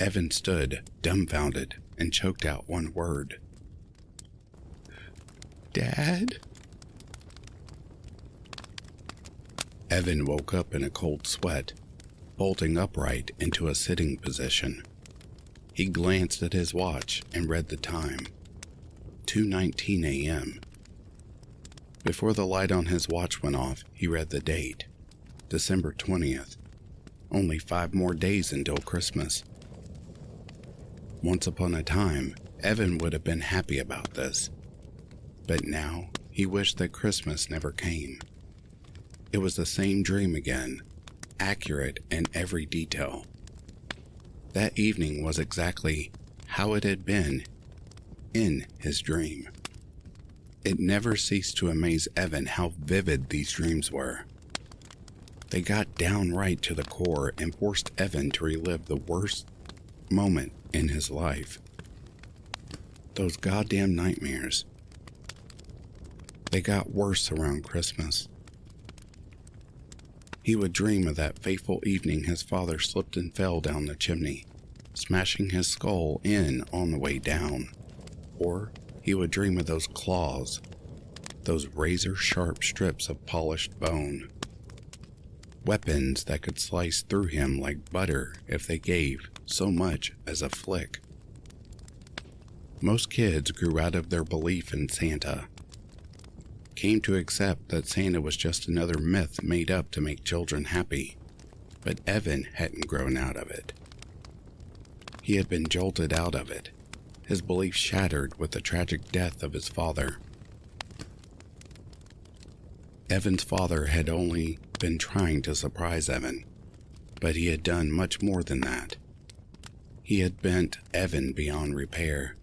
Evan stood, dumbfounded, and choked out one word. "Dad?" Evan woke up in a cold sweat, bolting upright into a sitting position. He glanced at his watch and read the time. 2:19 a.m. Before the light on his watch went off, he read the date, December 20th. Only 5 more days until Christmas. Once upon a time, Evan would have been happy about this. But now, he wished that Christmas never came. It was the same dream again, accurate in every detail. That evening was exactly how it had been in his dream. It never ceased to amaze Evan how vivid these dreams were. They got downright to the core and forced Evan to relive the worst moment in his life. Those goddamn nightmares. They got worse around Christmas. He would dream of that fateful evening his father slipped and fell down the chimney, smashing his skull in on the way down. Or he would dream of those claws, those razor-sharp strips of polished bone. Weapons that could slice through him like butter if they gave so much as a flick. Most kids grew out of their belief in Santa, came to accept that Santa was just another myth made up to make children happy, but Evan hadn't grown out of it. He had been jolted out of it, his belief shattered with the tragic death of his father. Evan's father had only been trying to surprise Evan, but he had done much more than that. He had bent Evan beyond repair,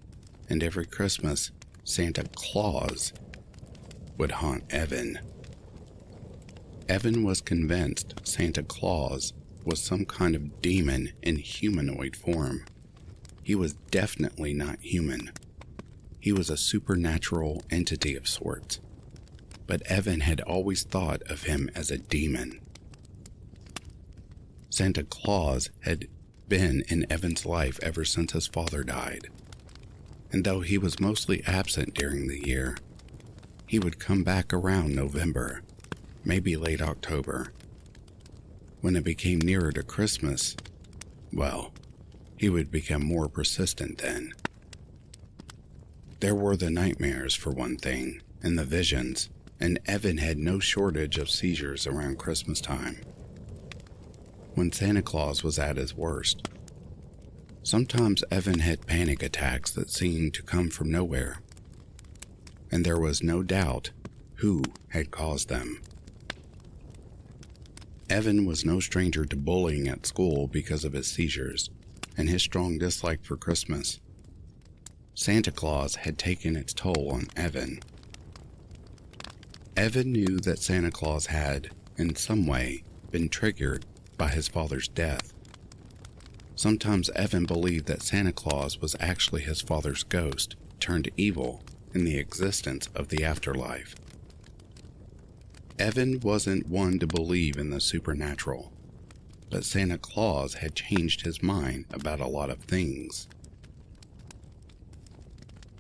and every Christmas, Santa Claus would haunt Evan. Evan was convinced Santa Claus was some kind of demon in humanoid form. He was definitely not human. He was a supernatural entity of sorts. But Evan had always thought of him as a demon. Santa Claus had been in Evan's life ever since his father died. And though he was mostly absent during the year, he would come back around November, maybe late October. When it became nearer to Christmas, well, he would become more persistent then. There were the nightmares, for one thing, and the visions, and Evan had no shortage of seizures around Christmas time, when Santa Claus was at his worst. Sometimes Evan had panic attacks that seemed to come from nowhere, and there was no doubt who had caused them. Evan was no stranger to bullying at school because of his seizures and his strong dislike for Christmas. Santa Claus had taken its toll on Evan. Evan knew that Santa Claus had, in some way, been triggered by his father's death. Sometimes Evan believed that Santa Claus was actually his father's ghost, turned evil in the existence of the afterlife. Evan wasn't one to believe in the supernatural, but Santa Claus had changed his mind about a lot of things.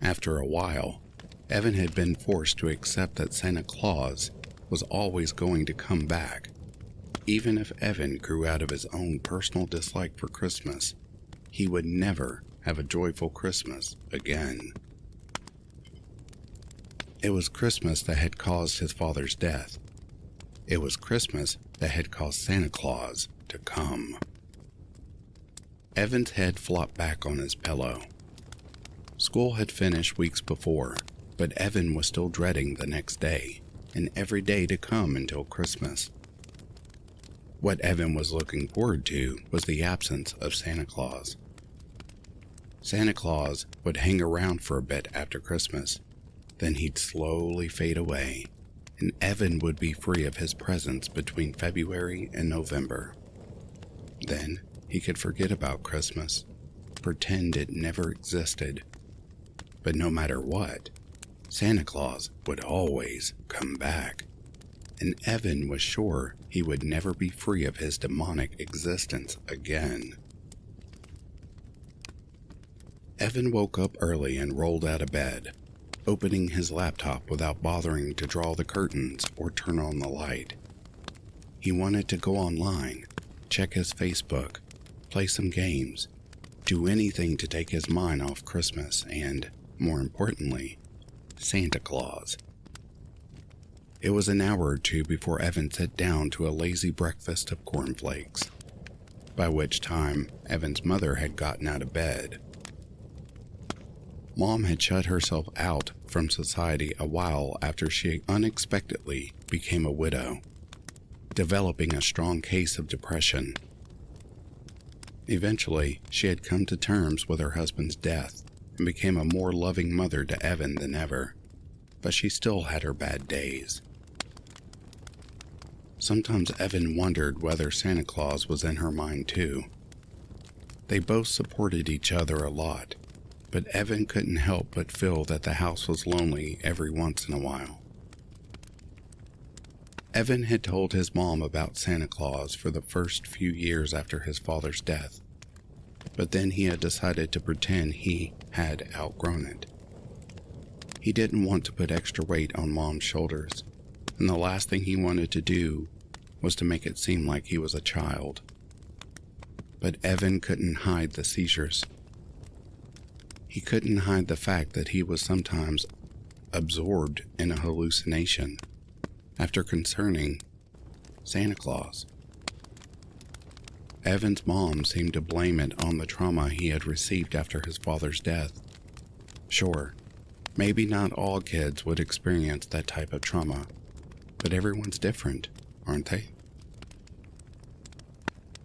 After a while, Evan had been forced to accept that Santa Claus was always going to come back. Even if Evan grew out of his own personal dislike for Christmas, he would never have a joyful Christmas again. It was Christmas that had caused his father's death. It was Christmas that had caused Santa Claus to come. Evan's head flopped back on his pillow. School had finished weeks before, but Evan was still dreading the next day and every day to come until Christmas. What Evan was looking forward to was the absence of Santa Claus. Santa Claus would hang around for a bit after Christmas, then he'd slowly fade away, and Evan would be free of his presence between February and November. Then he could forget about Christmas, pretend it never existed. But no matter what, Santa Claus would always come back, and Evan was sure he would never be free of his demonic existence again. Evan woke up early and rolled out of bed, opening his laptop without bothering to draw the curtains or turn on the light. He wanted to go online, check his Facebook, play some games, do anything to take his mind off Christmas and, more importantly, Santa Claus. It was an hour or two before Evan sat down to a lazy breakfast of cornflakes, by which time Evan's mother had gotten out of bed. Mom had shut herself out from society a while after she unexpectedly became a widow, developing a strong case of depression. Eventually, she had come to terms with her husband's death and became a more loving mother to Evan than ever, but she still had her bad days. Sometimes Evan wondered whether Santa Claus was in her mind too. They both supported each other a lot, but Evan couldn't help but feel that the house was lonely every once in a while. Evan had told his mom about Santa Claus for the first few years after his father's death, but then he had decided to pretend he had outgrown it. He didn't want to put extra weight on Mom's shoulders, and the last thing he wanted to do was to make it seem like he was a child. But Evan couldn't hide the seizures. He couldn't hide the fact that he was sometimes absorbed in a hallucination after concerning Santa Claus. Evan's mom seemed to blame it on the trauma he had received after his father's death. Sure, maybe not all kids would experience that type of trauma, but everyone's different, aren't they?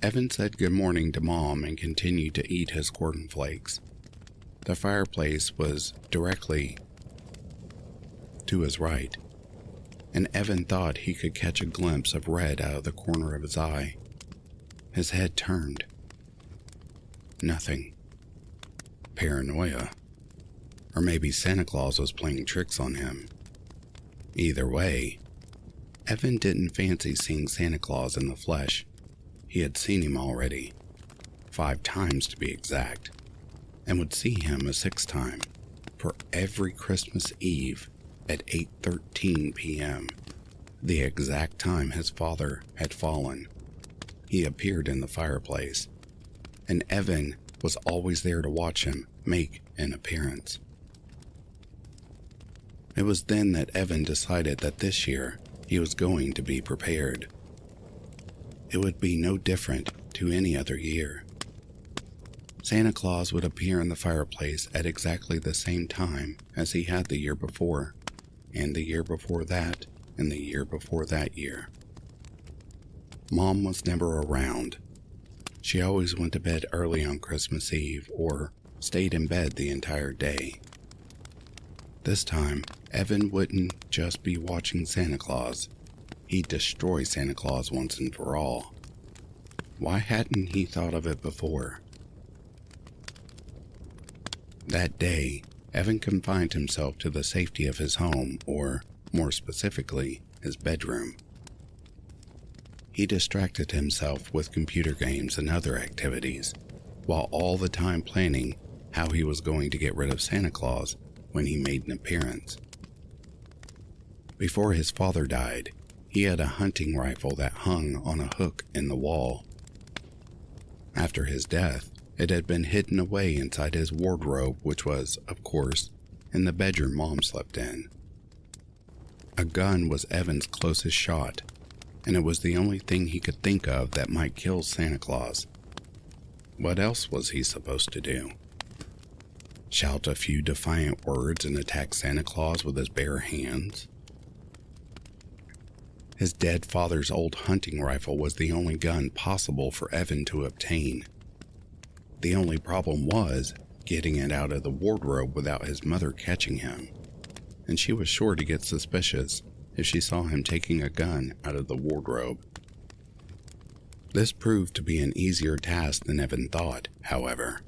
Evan said good morning to Mom and continued to eat his cornflakes. The fireplace was directly to his right, and Evan thought he could catch a glimpse of red out of the corner of his eye. His head turned. Nothing. Paranoia. Or maybe Santa Claus was playing tricks on him. Either way, Evan didn't fancy seeing Santa Claus in the flesh. He had seen him already, 5 times to be exact, and would see him a 6th time for every Christmas Eve at 8:13 p.m., the exact time his father had fallen. He appeared in the fireplace, and Evan was always there to watch him make an appearance. It was then that Evan decided that this year he was going to be prepared. It would be no different to any other year. Santa Claus would appear in the fireplace at exactly the same time as he had the year before, and the year before that, and the year before that year. Mom was never around. She always went to bed early on Christmas Eve or stayed in bed the entire day. This time, Evan wouldn't just be watching Santa Claus. He'd destroy Santa Claus once and for all. Why hadn't he thought of it before? That day, Evan confined himself to the safety of his home, or, more specifically, his bedroom. He distracted himself with computer games and other activities, while all the time planning how he was going to get rid of Santa Claus when he made an appearance. Before his father died, he had a hunting rifle that hung on a hook in the wall. After his death, It had been hidden away inside his wardrobe, which was, of course, in the bedroom Mom slept in. A gun was Evan's closest shot, and it was the only thing he could think of that might kill Santa Claus. What else was he supposed to do? Shout a few defiant words and attack Santa Claus with his bare hands? His dead father's old hunting rifle was the only gun possible for Evan to obtain. The only problem was getting it out of the wardrobe without his mother catching him, and she was sure to get suspicious if she saw him taking a gun out of the wardrobe. This proved to be an easier task than Evan thought, however.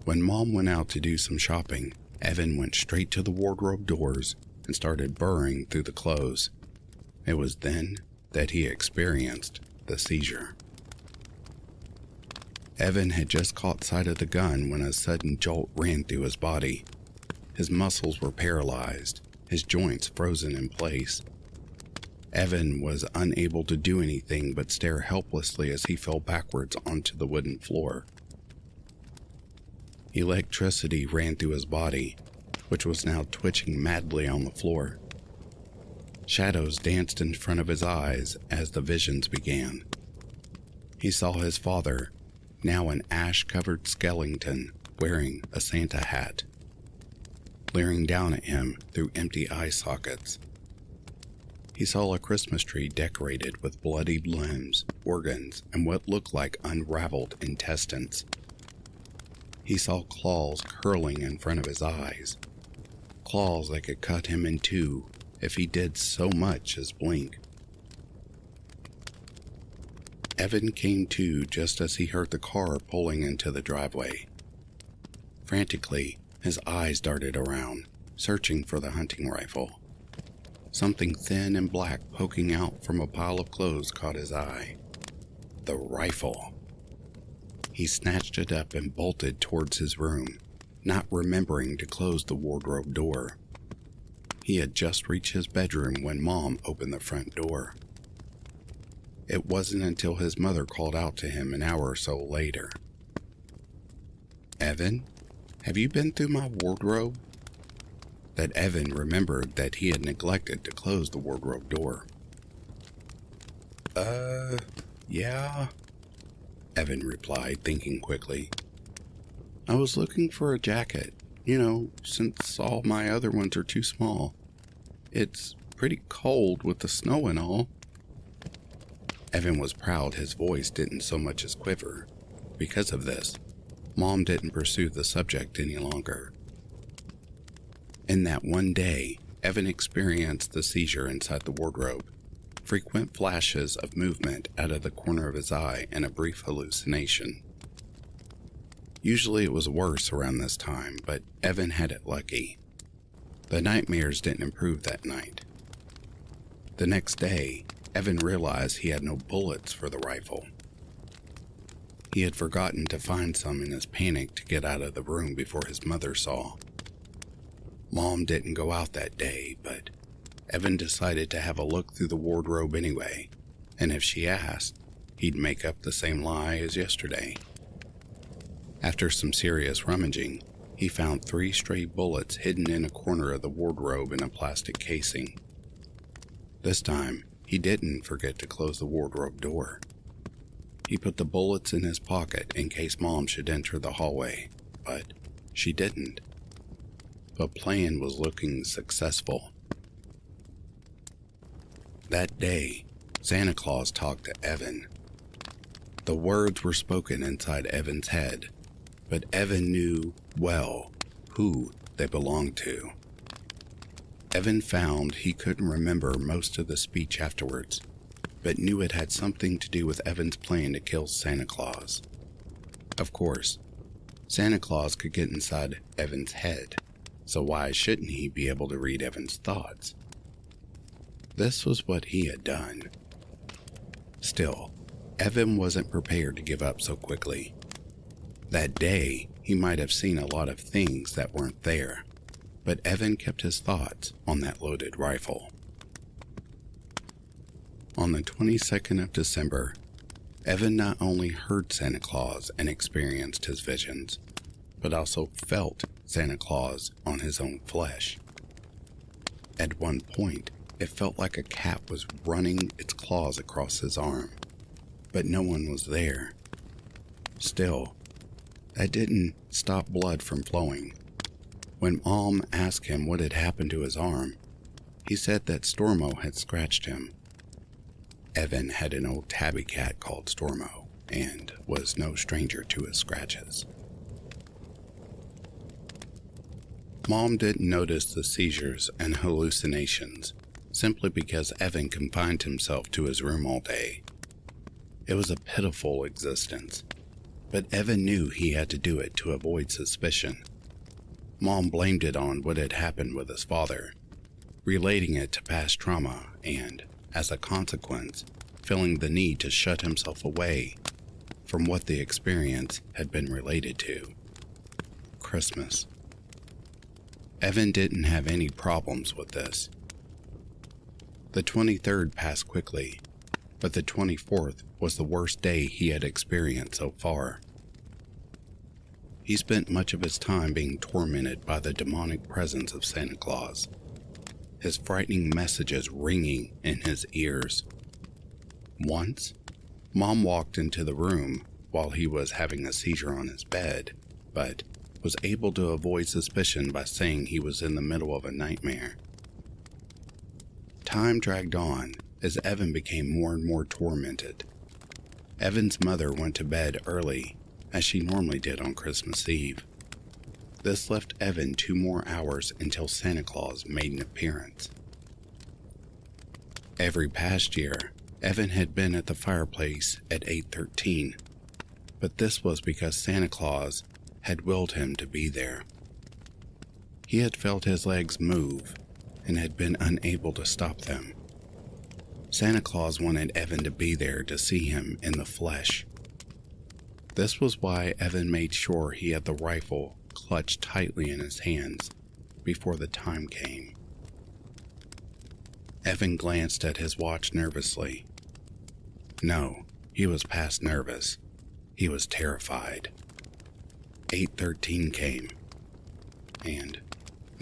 When Mom went out to do some shopping, Evan went straight to the wardrobe doors and started burrowing through the clothes. It was then that he experienced the seizure. Evan had just caught sight of the gun when a sudden jolt ran through his body. His muscles were paralyzed, his joints frozen in place. Evan was unable to do anything but stare helplessly as he fell backwards onto the wooden floor. Electricity ran through his body, which was now twitching madly on the floor. Shadows danced in front of his eyes as the visions began. He saw his father, now an ash-covered skeleton wearing a Santa hat, leering down at him through empty eye sockets. He saw a Christmas tree decorated with bloodied limbs, organs, and what looked like unraveled intestines. He saw claws curling in front of his eyes, claws that could cut him in two if he did so much as blink. Evan came to just as he heard the car pulling into the driveway. Frantically, his eyes darted around, searching for the hunting rifle. Something thin and black poking out from a pile of clothes caught his eye. The rifle. He snatched it up and bolted towards his room, not remembering to close the wardrobe door. He had just reached his bedroom when Mom opened the front door. It wasn't until his mother called out to him an hour or so later. "Evan, have you been through my wardrobe?" That Evan remembered that he had neglected to close the wardrobe door. Yeah," Evan replied, thinking quickly. "I was looking for a jacket, since all my other ones are too small. It's pretty cold with the snow and all." Evan was proud his voice didn't so much as quiver. Because of this, Mom didn't pursue the subject any longer. In that one day, Evan experienced the seizure inside the wardrobe, frequent flashes of movement out of the corner of his eye, and a brief hallucination. Usually it was worse around this time, but Evan had it lucky. The nightmares didn't improve that night. The next day, Evan realized he had no bullets for the rifle. He had forgotten to find some in his panic to get out of the room before his mother saw. Mom didn't go out that day, but Evan decided to have a look through the wardrobe anyway, and if she asked, he'd make up the same lie as yesterday. After some serious rummaging, he found 3 stray bullets hidden in a corner of the wardrobe in a plastic casing. This time, he didn't forget to close the wardrobe door. He put the bullets in his pocket in case Mom should enter the hallway, but she didn't. The plan was looking successful. That day, Santa Claus talked to Evan. The words were spoken inside Evan's head, but Evan knew well who they belonged to. Evan found he couldn't remember most of the speech afterwards, but knew it had something to do with Evan's plan to kill Santa Claus. Of course, Santa Claus could get inside Evan's head, so why shouldn't he be able to read Evan's thoughts? This was what he had done. Still, Evan wasn't prepared to give up so quickly. That day, he might have seen a lot of things that weren't there, but Evan kept his thoughts on that loaded rifle. On the 22nd of December, Evan not only heard Santa Claus and experienced his visions, but also felt Santa Claus on his own flesh. At one point, it felt like a cat was running its claws across his arm, but no one was there. Still, that didn't stop blood from flowing. When Mom asked him what had happened to his arm, he said that Stormo had scratched him. Evan had an old tabby cat called Stormo and was no stranger to his scratches. Mom didn't notice the seizures and hallucinations simply because Evan confined himself to his room all day. It was a pitiful existence, but Evan knew he had to do it to avoid suspicion. Mom blamed it on what had happened with his father, relating it to past trauma and, as a consequence, feeling the need to shut himself away from what the experience had been related to. Christmas. Evan didn't have any problems with this. The 23rd passed quickly, but the 24th was the worst day he had experienced so far. He spent much of his time being tormented by the demonic presence of Santa Claus, his frightening messages ringing in his ears. Once, Mom walked into the room while he was having a seizure on his bed, but was able to avoid suspicion by saying he was in the middle of a nightmare. Time dragged on as Evan became more and more tormented. Evan's mother went to bed early, as she normally did on Christmas Eve. This left Evan 2 more hours until Santa Claus made an appearance. Every past year, Evan had been at the fireplace at 8:13, but this was because Santa Claus had willed him to be there. He had felt his legs move and had been unable to stop them. Santa Claus wanted Evan to be there to see him in the flesh. This was why Evan made sure he had the rifle clutched tightly in his hands before the time came. Evan glanced at his watch nervously. No, he was past nervous. He was terrified. 8:13 came, and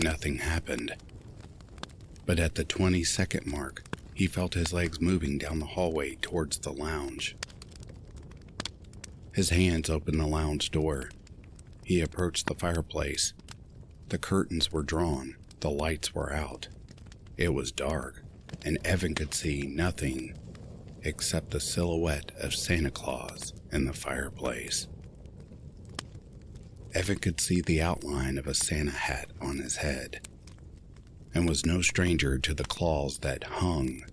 nothing happened. But at the 20-second mark, he felt his legs moving down the hallway towards the lounge. His hands opened the lounge door. He approached the fireplace. The curtains were drawn, the lights were out. It was dark, and Evan could see nothing except the silhouette of Santa Claus in the fireplace. Evan could see the outline of a Santa hat on his head, and was no stranger to the claws that hung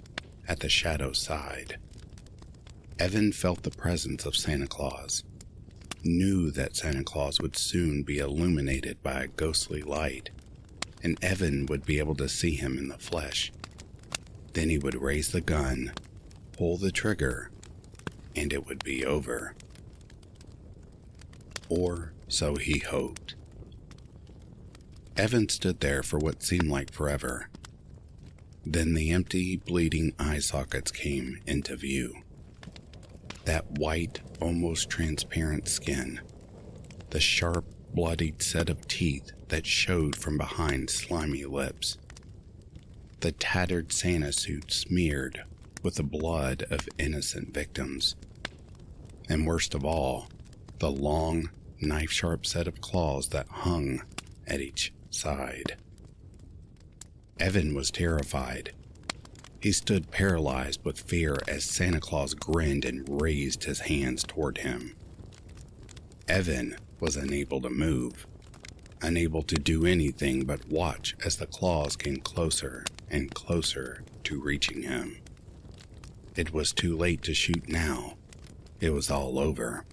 at the shadow's side. Evan felt the presence of Santa Claus, knew that Santa Claus would soon be illuminated by a ghostly light, and Evan would be able to see him in the flesh. Then he would raise the gun, pull the trigger, and it would be over. Or so he hoped. Evan stood there for what seemed like forever. Then the empty, bleeding eye sockets came into view. That white, almost transparent skin, the sharp, bloodied set of teeth that showed from behind slimy lips, the tattered Santa suit smeared with the blood of innocent victims, and worst of all, the long, knife-sharp set of claws that hung at each side. Evan was terrified. He stood paralyzed with fear as Santa Claus grinned and raised his hands toward him. Evan was unable to move, unable to do anything but watch as the claws came closer and closer to reaching him. It was too late to shoot now. It was all over.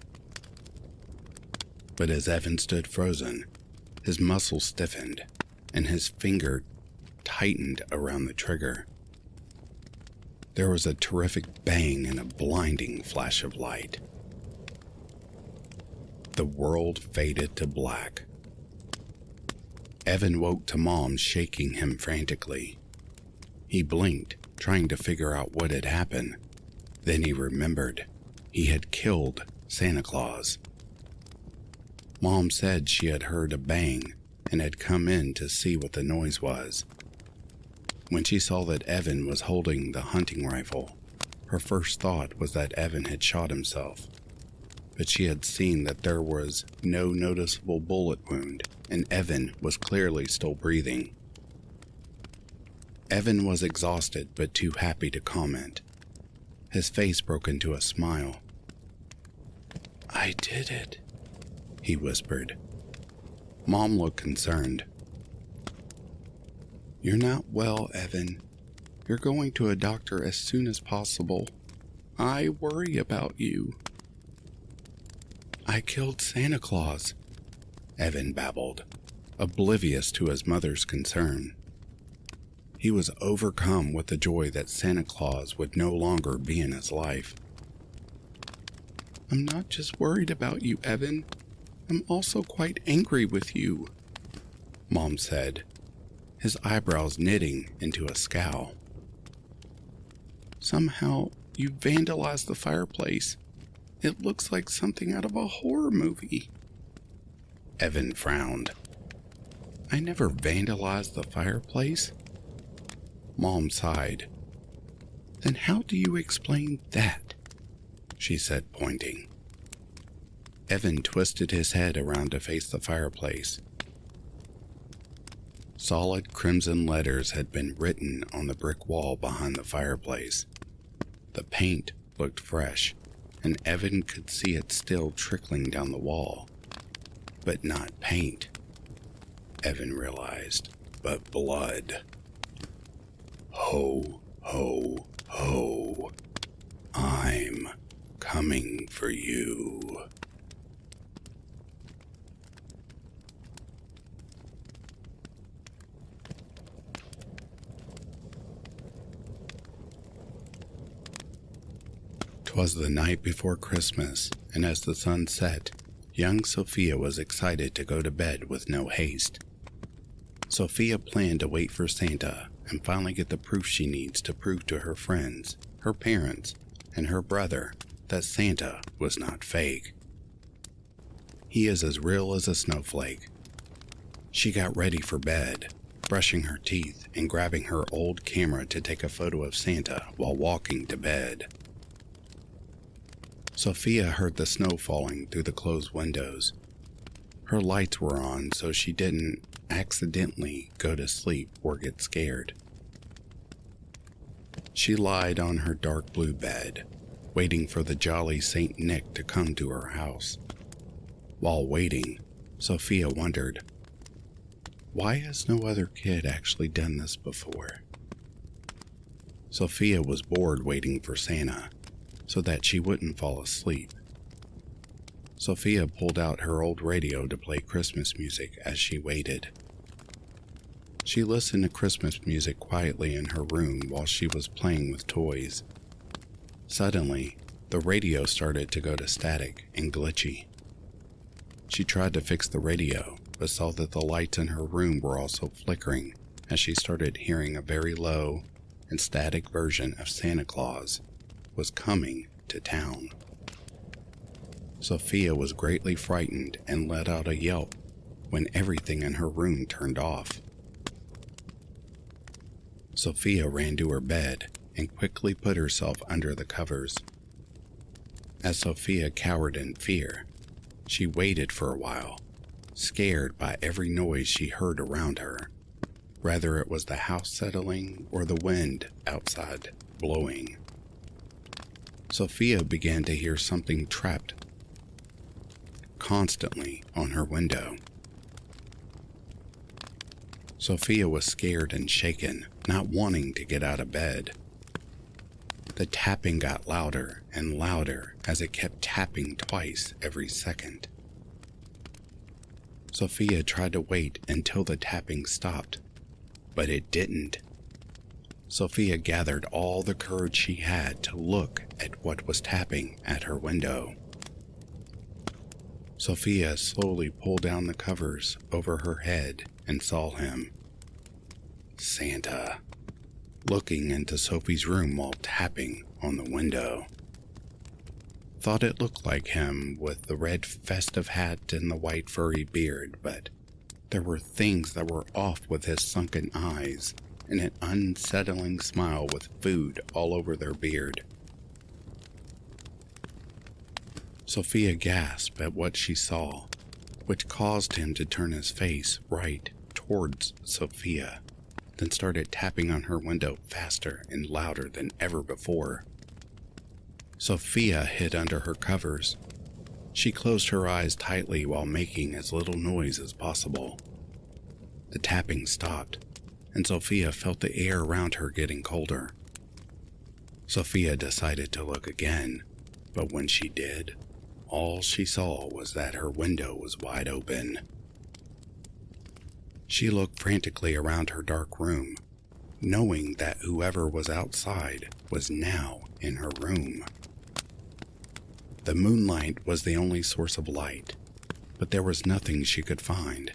But as Evan stood frozen, his muscles stiffened and his finger tightened around the trigger. There was a terrific bang and a blinding flash of light. The world faded to black. Evan woke to Mom shaking him frantically. He blinked, trying to figure out what had happened. Then he remembered. He had killed Santa Claus. Mom said she had heard a bang and had come in to see what the noise was. When she saw that Evan was holding the hunting rifle, her first thought was that Evan had shot himself. But she had seen that there was no noticeable bullet wound, and Evan was clearly still breathing. Evan was exhausted but too happy to comment. His face broke into a smile. "I did it," he whispered. Mom looked concerned. "You're not well, Evan. You're going to a doctor as soon as possible. I worry about you." "I killed Santa Claus," Evan babbled, oblivious to his mother's concern. He was overcome with the joy that Santa Claus would no longer be in his life. "I'm not just worried about you, Evan. I'm also quite angry with you," Mom said, his eyebrows knitting into a scowl. "Somehow you vandalized the fireplace. It looks like something out of a horror movie." Evan frowned. "I never vandalized the fireplace." Mom sighed. "Then how do you explain that?" she said, pointing. Evan twisted his head around to face the fireplace. Solid crimson letters had been written on the brick wall behind the fireplace. The paint looked fresh, and Evan could see it still trickling down the wall. But not paint, Evan realized, but blood. "Ho, ho, ho. I'm coming for you." "'Twas the night before Christmas, and as the sun set, young Sophia was excited to go to bed with no haste. Sophia planned to wait for Santa and finally get the proof she needs to prove to her friends, her parents, and her brother that Santa was not fake. He is as real as a snowflake. She got ready for bed, brushing her teeth and grabbing her old camera to take a photo of Santa while walking to bed. Sophia heard the snow falling through the closed windows. Her lights were on so she didn't accidentally go to sleep or get scared. She lied on her dark blue bed, waiting for the jolly Saint Nick to come to her house. While waiting, Sophia wondered, why has no other kid actually done this before? Sophia was bored waiting for Santa, so that she wouldn't fall asleep. Sophia pulled out her old radio to play Christmas music as she waited. She listened to Christmas music quietly in her room while she was playing with toys. Suddenly, the radio started to go to static and glitchy. She tried to fix the radio, but saw that the lights in her room were also flickering as she started hearing a very low and static version of Santa Claus was coming to town. Sophia was greatly frightened and let out a yelp when everything in her room turned off. Sophia ran to her bed and quickly put herself under the covers. As Sophia cowered in fear, she waited for a while, scared by every noise she heard around her, whether it was the house settling or the wind outside blowing. Sophia began to hear something trapped constantly on her window. Sophia was scared and shaken, not wanting to get out of bed. The tapping got louder and louder as it kept tapping twice every second. Sophia tried to wait until the tapping stopped, but it didn't. Sophia gathered all the courage she had to look at what was tapping at her window. Sophia slowly pulled down the covers over her head and saw him, Santa, looking into Sophie's room while tapping on the window. thought it looked like him with the red festive hat and the white furry beard, but there were things that were off with his sunken eyes and an unsettling smile with food all over their beard. Sophia gasped at what she saw, which caused him to turn his face right towards Sophia, then started tapping on her window faster and louder than ever before. Sophia hid under her covers. She closed her eyes tightly while making as little noise as possible. The tapping stopped, and Sophia felt the air around her getting colder. Sophia decided to look again, but when she did, all she saw was that her window was wide open. She looked frantically around her dark room, knowing that whoever was outside was now in her room. The moonlight was the only source of light, but there was nothing she could find.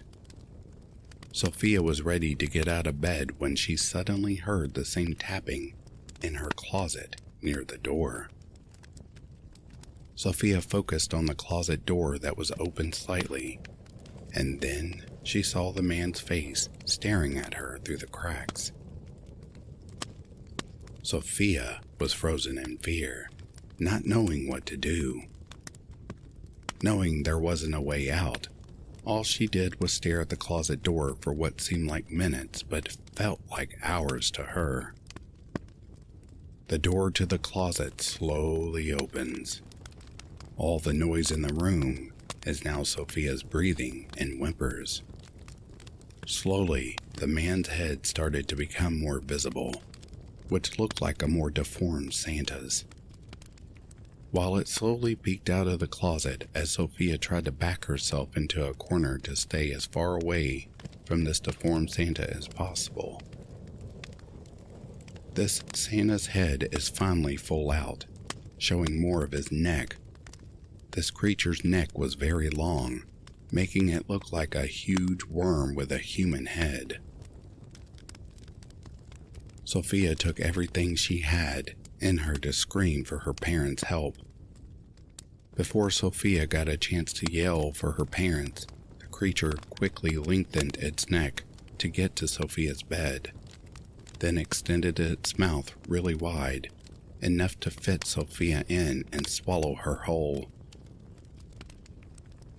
Sophia was ready to get out of bed when she suddenly heard the same tapping in her closet near the door. Sophia focused on the closet door that was open slightly, and then she saw the man's face staring at her through the cracks. Sophia was frozen in fear, not knowing what to do. Knowing there wasn't a way out, all she did was stare at the closet door for what seemed like minutes but felt like hours to her. The door to the closet slowly opens. All the noise in the room is now Sophia's breathing and whimpers. Slowly, the man's head started to become more visible, which looked like a more deformed Santa's. While it slowly peeked out of the closet as Sophia tried to back herself into a corner to stay as far away from this deformed Santa as possible. This Santa's head is finally full out, showing more of his neck. This creature's neck was very long, making it look like a huge worm with a human head. Sophia took everything she had in her to scream for her parents' help. Before Sophia got a chance to yell for her parents, the creature quickly lengthened its neck to get to Sophia's bed, then extended its mouth really wide, enough to fit Sophia in and swallow her whole.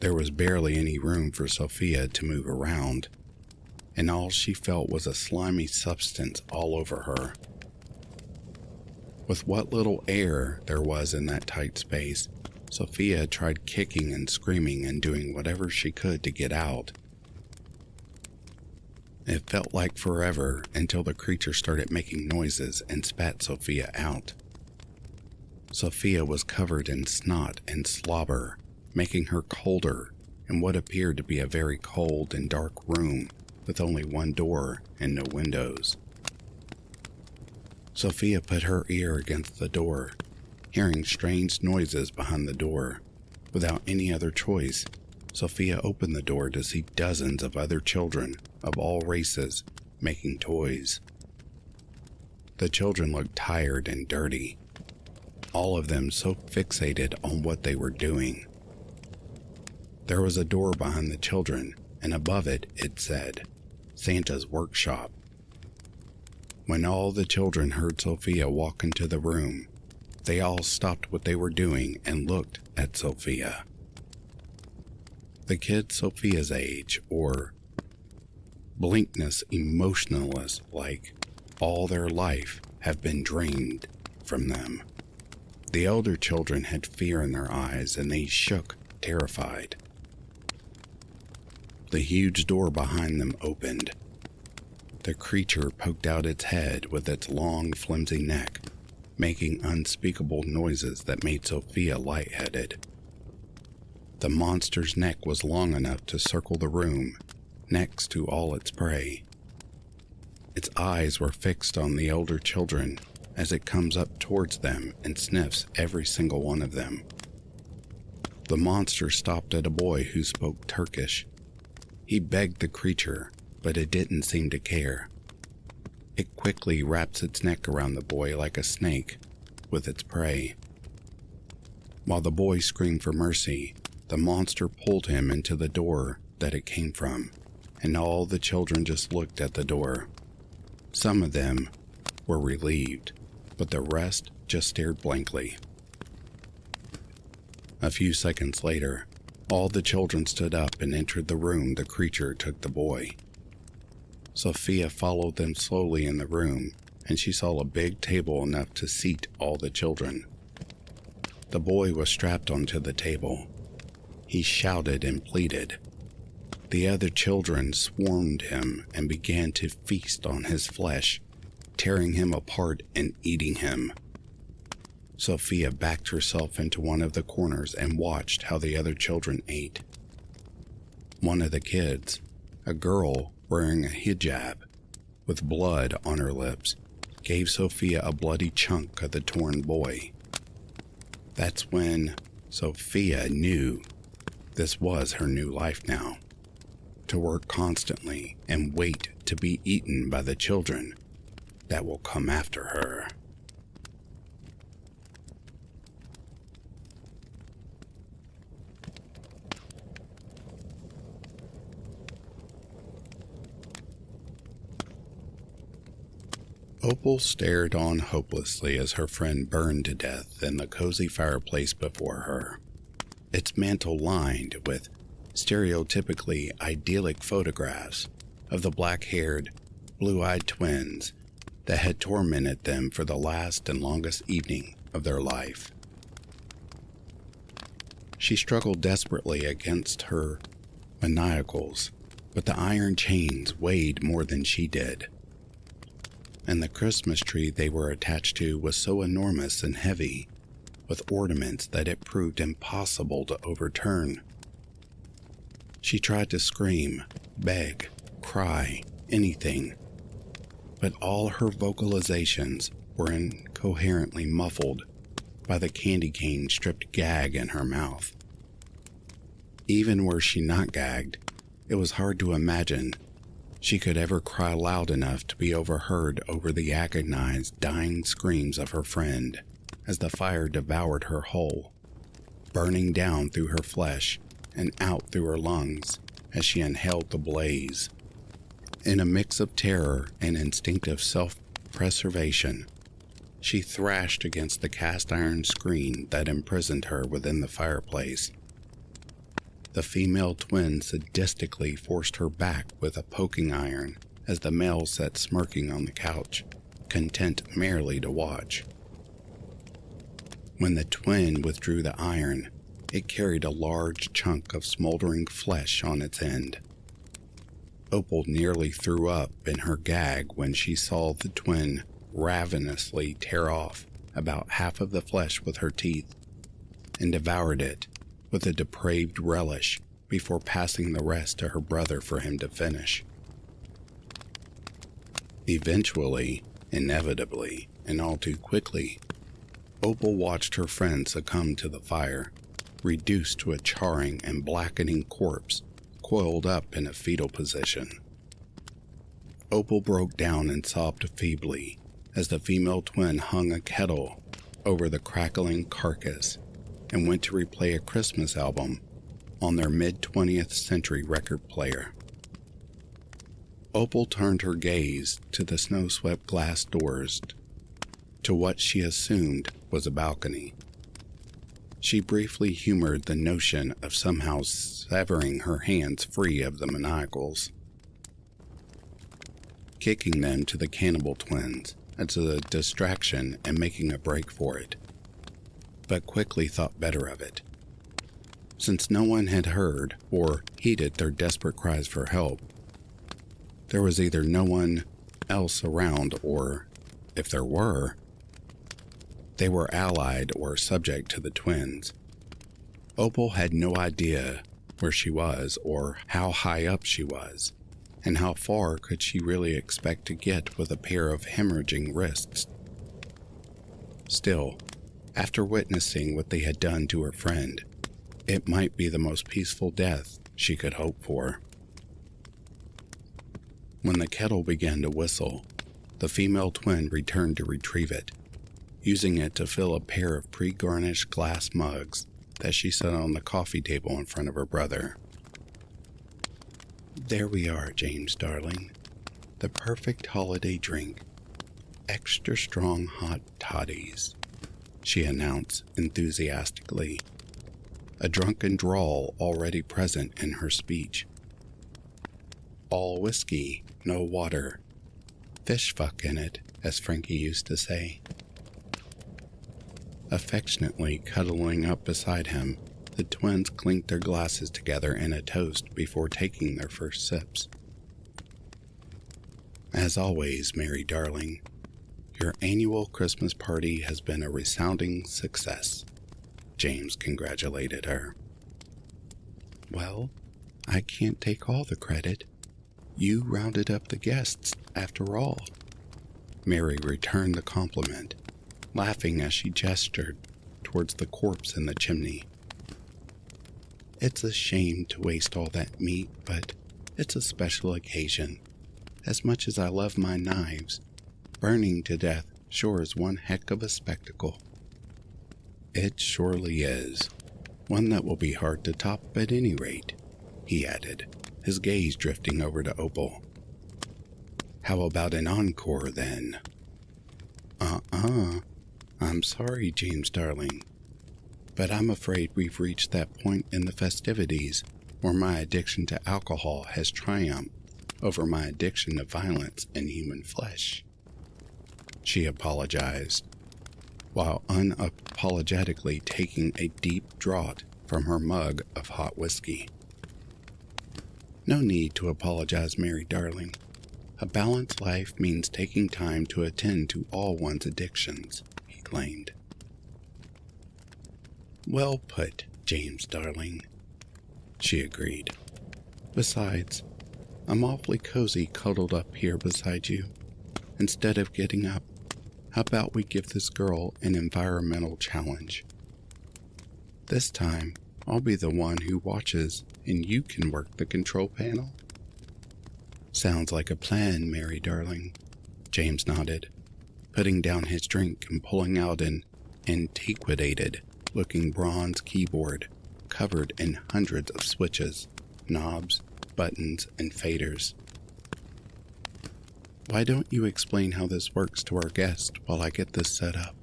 There was barely any room for Sophia to move around, and all she felt was a slimy substance all over her. With what little air there was in that tight space, Sophia tried kicking and screaming and doing whatever she could to get out. It felt like forever until the creature started making noises and spat Sophia out. Sophia was covered in snot and slobber, making her colder in what appeared to be a very cold and dark room with only one door and no windows. Sophia put her ear against the door, hearing strange noises behind the door. Without any other choice, Sophia opened the door to see dozens of other children of all races making toys. The children looked tired and dirty, all of them so fixated on what they were doing. There was a door behind the children, and above it, it said, Santa's Workshop. When all the children heard Sophia walk into the room, they all stopped what they were doing and looked at Sophia. The kids Sophia's age, or blinkness emotionless like all their life, have been drained from them. The elder children had fear in their eyes and they shook, terrified. The huge door behind them opened. The creature poked out its head with its long, flimsy neck, making unspeakable noises that made Sophia lightheaded. The monster's neck was long enough to circle the room, next to all its prey. Its eyes were fixed on the elder children as it comes up towards them and sniffs every single one of them. The monster stopped at a boy who spoke Turkish. He begged the creature, but it didn't seem to care. It quickly wraps its neck around the boy like a snake with its prey. While the boy screamed for mercy, the monster pulled him into the door that it came from, and all the children just looked at the door. Some of them were relieved, but the rest just stared blankly. A few seconds later, all the children stood up and entered the room the creature took the boy. Sophia followed them slowly in the room, and she saw a big table enough to seat all the children. The boy was strapped onto the table. He shouted and pleaded. The other children swarmed him and began to feast on his flesh, tearing him apart and eating him. Sophia backed herself into one of the corners and watched how the other children ate. One of the kids, a girl wearing a hijab with blood on her lips, gave Sophia a bloody chunk of the torn boy. That's when Sophia knew this was her new life now. To work constantly and wait to be eaten by the children that will come after her. Opal stared on hopelessly as her friend burned to death in the cozy fireplace before her, its mantel lined with stereotypically idyllic photographs of the black-haired, blue-eyed twins that had tormented them for the last and longest evening of their life. She struggled desperately against her maniacals, but the iron chains weighed more than she did, and the Christmas tree they were attached to was so enormous and heavy, with ornaments that it proved impossible to overturn. She tried to scream, beg, cry, anything, but all her vocalizations were incoherently muffled by the candy cane stripped gag in her mouth. Even were she not gagged, it was hard to imagine she could ever cry loud enough to be overheard over the agonized, dying screams of her friend as the fire devoured her whole, burning down through her flesh and out through her lungs as she inhaled the blaze. In a mix of terror and instinctive self-preservation, she thrashed against the cast-iron screen that imprisoned her within the fireplace. The female twin sadistically forced her back with a poking iron as the male sat smirking on the couch, content merely to watch. When the twin withdrew the iron, it carried a large chunk of smoldering flesh on its end. Opal nearly threw up in her gag when she saw the twin ravenously tear off about half of the flesh with her teeth and devoured it with a depraved relish before passing the rest to her brother for him to finish. Eventually, inevitably, and all too quickly, Opal watched her friend succumb to the fire, reduced to a charring and blackening corpse coiled up in a fetal position. Opal broke down and sobbed feebly as the female twin hung a kettle over the crackling carcass and went to replay a Christmas album on their mid-20th century record player. Opal turned her gaze to the snow-swept glass doors to what she assumed was a balcony. She briefly humored the notion of somehow severing her hands free of the maniacals, kicking them to the cannibal twins as a distraction and making a break for it, but quickly thought better of it. Since no one had heard or heeded their desperate cries for help, there was either no one else around or, if there were, they were allied or subject to the twins. Opal had no idea where she was or how high up she was, and how far could she really expect to get with a pair of hemorrhaging wrists. Still, after witnessing what they had done to her friend, it might be the most peaceful death she could hope for. When the kettle began to whistle, the female twin returned to retrieve it, using it to fill a pair of pre-garnished glass mugs that she set on the coffee table in front of her brother. "There we are, James darling. The perfect holiday drink. Extra strong hot toddies," she announced enthusiastically, a drunken drawl already present in her speech. "All whiskey, no water. Fish fuck in it, as Frankie used to say." Affectionately cuddling up beside him, the twins clinked their glasses together in a toast before taking their first sips. "As always, Mary darling, your annual Christmas party has been a resounding success," James congratulated her. "Well, I can't take all the credit. You rounded up the guests, after all." Mary returned the compliment, laughing as she gestured towards the corpse in the chimney. "It's a shame to waste all that meat, but it's a special occasion. As much as I love my knives, burning to death sure is one heck of a spectacle." "It surely is. One that will be hard to top at any rate," he added, his gaze drifting over to Opal. "How about an encore, then?" I'm sorry, James darling, but I'm afraid we've reached that point in the festivities where my addiction to alcohol has triumphed over my addiction to violence and human flesh," she apologized, while unapologetically taking a deep draught from her mug of hot whiskey. "No need to apologize, Mary darling. A balanced life means taking time to attend to all one's addictions," he claimed. "Well put, James darling," she agreed. "Besides, I'm awfully cozy cuddled up here beside you. Instead of getting up, how about we give this girl an environmental challenge? This time, I'll be the one who watches and you can work the control panel." "Sounds like a plan, Mary darling," James nodded, putting down his drink and pulling out an antiquated-looking bronze keyboard covered in hundreds of switches, knobs, buttons, and faders. "Why don't you explain how this works to our guest while I get this set up?"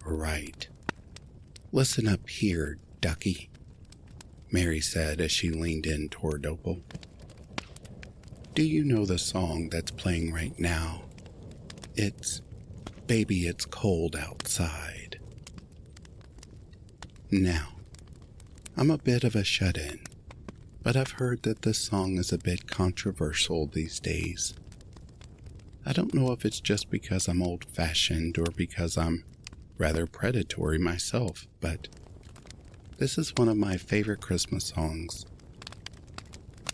"Right. Listen up here, ducky," Mary said as she leaned in toward Opal. "Do you know the song that's playing right now? It's Baby It's Cold Outside. Now, I'm a bit of a shut-in, but I've heard that this song is a bit controversial these days. I don't know if it's just because I'm old-fashioned or because I'm rather predatory myself, but this is one of my favorite Christmas songs.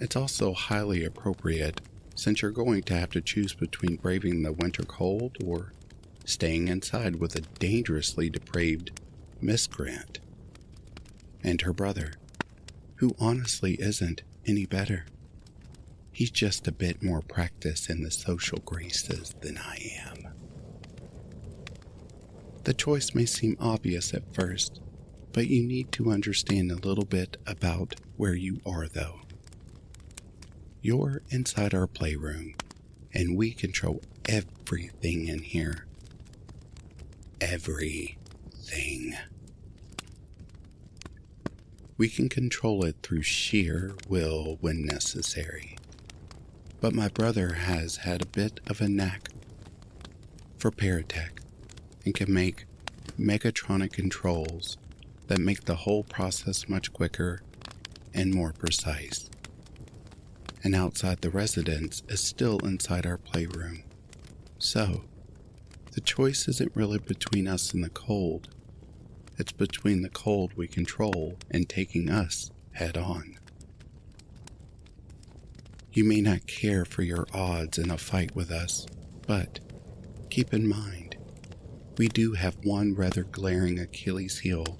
It's also highly appropriate since you're going to have to choose between braving the winter cold or staying inside with a dangerously depraved miscreant and her brother, who honestly isn't any better. He's just a bit more practiced in the social graces than I am. The choice may seem obvious at first, but you need to understand a little bit about where you are, though. You're inside our playroom, and we control everything in here. Everything. We can control it through sheer will when necessary. But my brother has had a bit of a knack for paratech and can make mechatronic controls that make the whole process much quicker and more precise. And outside the residence is still inside our playroom. So, the choice isn't really between us and the cold. It's between the cold we control and taking us head on. You may not care for your odds in a fight with us, but keep in mind, we do have one rather glaring Achilles heel.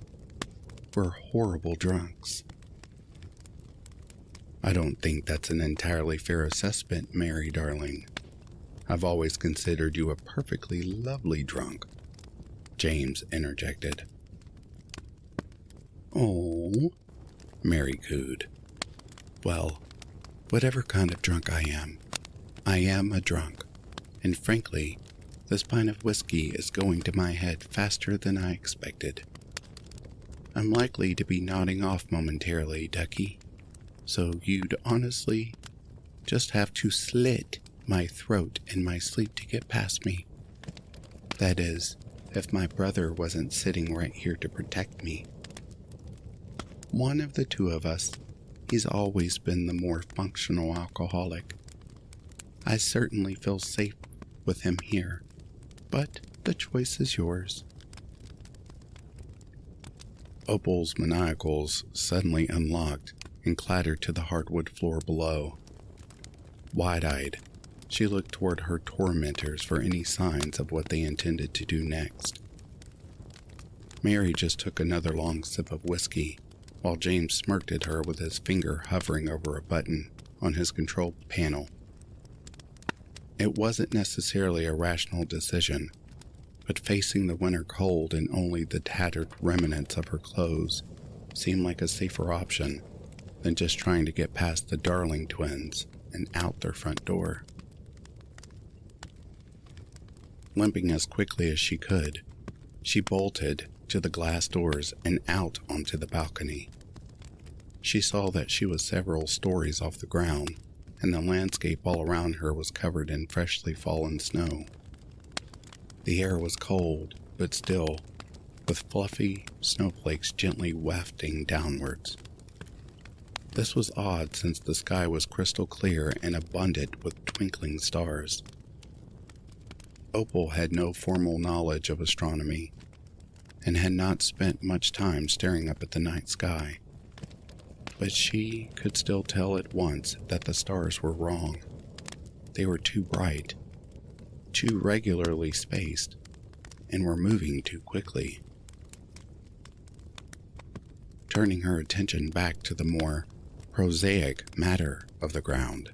We're horrible drunks. I don't think that's an entirely fair assessment, Mary darling. I've always considered you a perfectly lovely drunk," James interjected. "Oh," Mary cooed. "Well, whatever kind of drunk I am a drunk, and frankly, this pint of whiskey is going to my head faster than I expected. I'm likely to be nodding off momentarily, Ducky, so you'd honestly just have to slit my throat in my sleep to get past me. That is, if my brother wasn't sitting right here to protect me. One of the two of us, he's always been the more functional alcoholic. I certainly feel safe with him here, but the choice is yours." Opal's manacles suddenly unlocked and clattered to the hardwood floor below. Wide-eyed, she looked toward her tormentors for any signs of what they intended to do next. Mary just took another long sip of whiskey, while James smirked at her with his finger hovering over a button on his control panel. It wasn't necessarily a rational decision, but facing the winter cold and only the tattered remnants of her clothes seemed like a safer option than just trying to get past the Darling twins and out their front door. Limping as quickly as she could, she bolted to the glass doors and out onto the balcony. She saw that she was several stories off the ground, and the landscape all around her was covered in freshly fallen snow. The air was cold, but still, with fluffy snowflakes gently wafting downwards. This was odd since the sky was crystal clear and abundant with twinkling stars. Opal had no formal knowledge of astronomy, and had not spent much time staring up at the night sky. But she could still tell at once that the stars were wrong. They were too bright, too regularly spaced, and were moving too quickly. Turning her attention back to the more prosaic matter of the ground,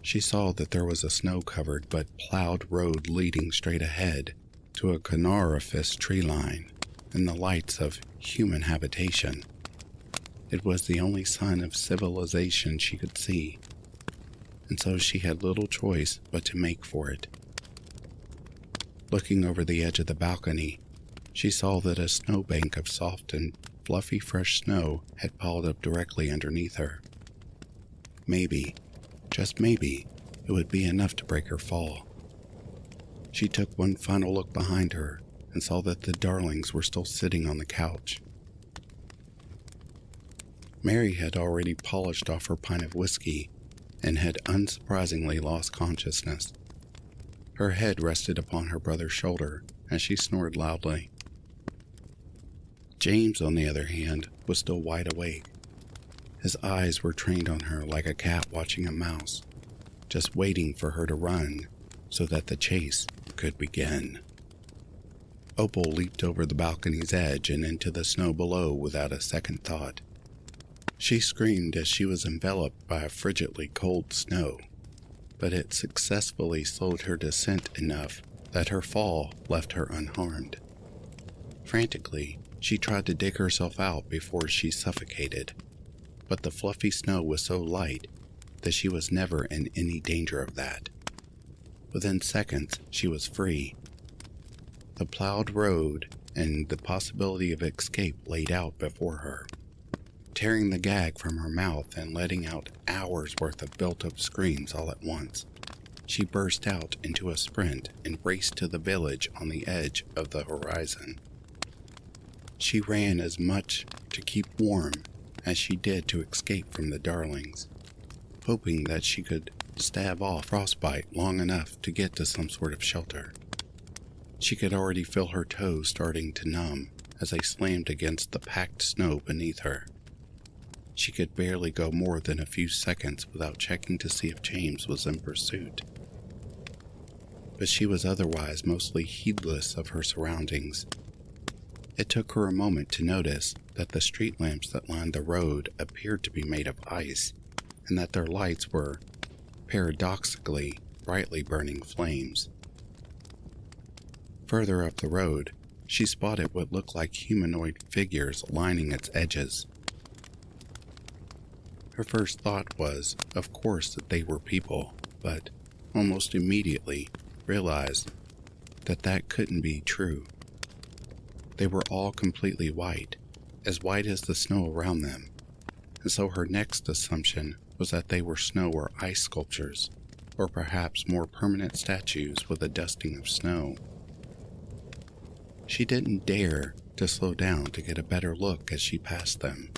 she saw that there was a snow-covered but plowed road leading straight ahead to a coniferous tree line and the lights of human habitation. It was the only sign of civilization she could see, and so she had little choice but to make for it. Looking over the edge of the balcony, she saw that a snowbank of soft and fluffy fresh snow had piled up directly underneath her. Maybe, just maybe, it would be enough to break her fall. She took one final look behind her and saw that the Darlings were still sitting on the couch. Mary had already polished off her pint of whiskey and had unsurprisingly lost consciousness. Her head rested upon her brother's shoulder as she snored loudly. James, on the other hand, was still wide awake. His eyes were trained on her like a cat watching a mouse, just waiting for her to run so that the chase could begin. Opal leaped over the balcony's edge and into the snow below without a second thought. She screamed as she was enveloped by a frigidly cold snow, but it successfully slowed her descent enough that her fall left her unharmed. Frantically, she tried to dig herself out before she suffocated, but the fluffy snow was so light that she was never in any danger of that. Within seconds, she was free. The plowed road and the possibility of escape laid out before her. Tearing the gag from her mouth and letting out hours' worth of built-up screams all at once, she burst out into a sprint and raced to the village on the edge of the horizon. She ran as much to keep warm as she did to escape from the Darlings, hoping that she could stave off frostbite long enough to get to some sort of shelter. She could already feel her toes starting to numb as they slammed against the packed snow beneath her. She could barely go more than a few seconds without checking to see if James was in pursuit. But she was otherwise mostly heedless of her surroundings. It took her a moment to notice that the street lamps that lined the road appeared to be made of ice, and that their lights were, paradoxically, brightly burning flames. Further up the road, she spotted what looked like humanoid figures lining its edges. Her first thought was, of course, that they were people, but almost immediately realized that that couldn't be true. They were all completely white as the snow around them, and so her next assumption was that they were snow or ice sculptures, or perhaps more permanent statues with a dusting of snow. She didn't dare to slow down to get a better look as she passed them,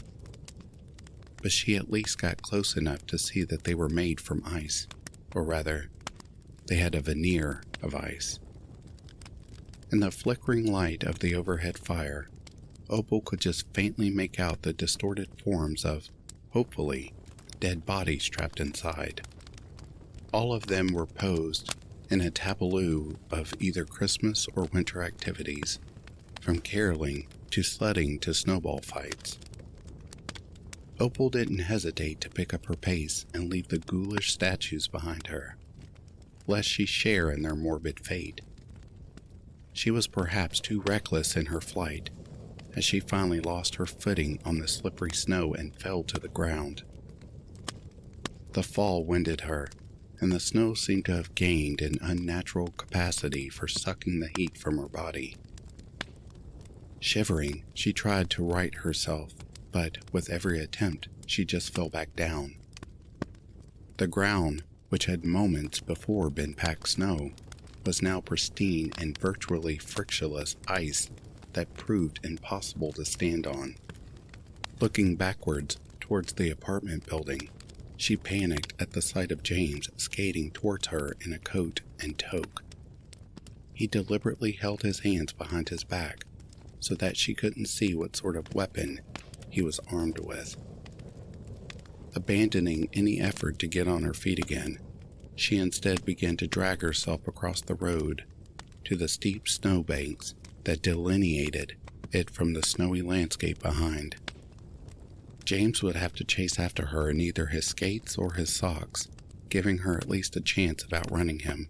but she at least got close enough to see that they were made from ice, or rather, they had a veneer of ice. In the flickering light of the overhead fire, Opal could just faintly make out the distorted forms of, hopefully, dead bodies trapped inside. All of them were posed in a tableau of either Christmas or winter activities, from caroling to sledding to snowball fights. Opal didn't hesitate to pick up her pace and leave the ghoulish statues behind her, lest she share in their morbid fate. She was perhaps too reckless in her flight, as she finally lost her footing on the slippery snow and fell to the ground. The fall winded her, and the snow seemed to have gained an unnatural capacity for sucking the heat from her body. Shivering, she tried to right herself, but with every attempt, she just fell back down. The ground, which had moments before been packed snow, was now pristine and virtually frictionless ice that proved impossible to stand on. Looking backwards towards the apartment building, she panicked at the sight of James skating towards her in a coat and toque. He deliberately held his hands behind his back so that she couldn't see what sort of weapon he was armed with. Abandoning any effort to get on her feet again, she instead began to drag herself across the road to the steep snowbanks that delineated it from the snowy landscape behind. James would have to chase after her in either his skates or his socks, giving her at least a chance of outrunning him.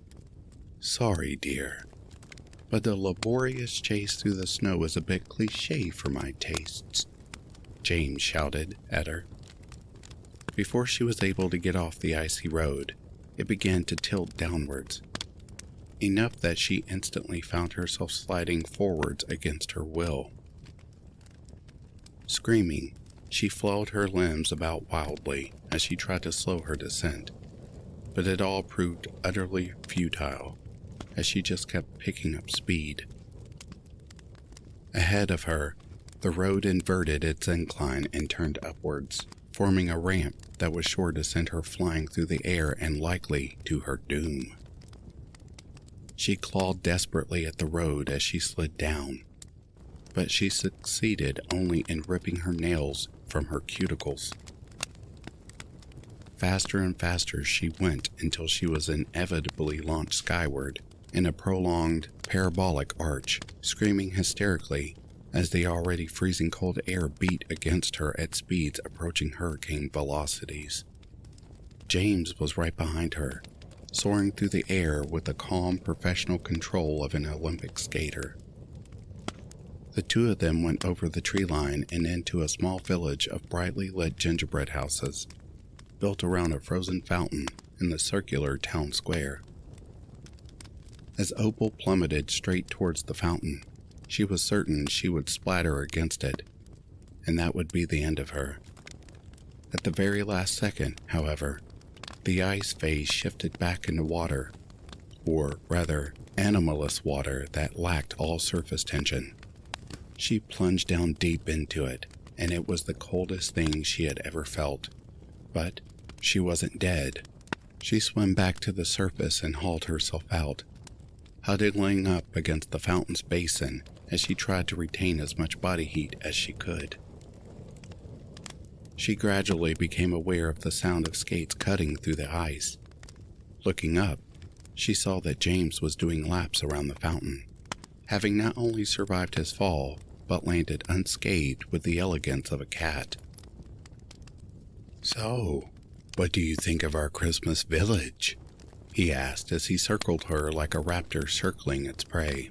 "Sorry, dear, but the laborious chase through the snow is a bit cliché for my tastes," James shouted at her. Before she was able to get off the icy road, it began to tilt downwards, enough that she instantly found herself sliding forwards against her will. Screaming, she flailed her limbs about wildly as she tried to slow her descent, but it all proved utterly futile as she just kept picking up speed. Ahead of her, the road inverted its incline and turned upwards, forming a ramp that was sure to send her flying through the air and likely to her doom. She clawed desperately at the road as she slid down, but she succeeded only in ripping her nails from her cuticles. Faster and faster she went until she was inevitably launched skyward in a prolonged, parabolic arch, screaming hysterically as the already freezing cold air beat against her at speeds approaching hurricane velocities. James was right behind her, soaring through the air with the calm professional control of an Olympic skater. The two of them went over the tree line and into a small village of brightly lit gingerbread houses, built around a frozen fountain in the circular town square. As Opal plummeted straight towards the fountain, she was certain she would splatter against it, and that would be the end of her. At the very last second, however, the ice phase shifted back into water, or rather, animalous water that lacked all surface tension. She plunged down deep into it, and it was the coldest thing she had ever felt. But she wasn't dead. She swam back to the surface and hauled herself out, huddling up against the fountain's basin as she tried to retain as much body heat as she could. She gradually became aware of the sound of skates cutting through the ice. Looking up, she saw that James was doing laps around the fountain, having not only survived his fall, but landed unscathed with the elegance of a cat. "So, what do you think of our Christmas village?" he asked as he circled her like a raptor circling its prey.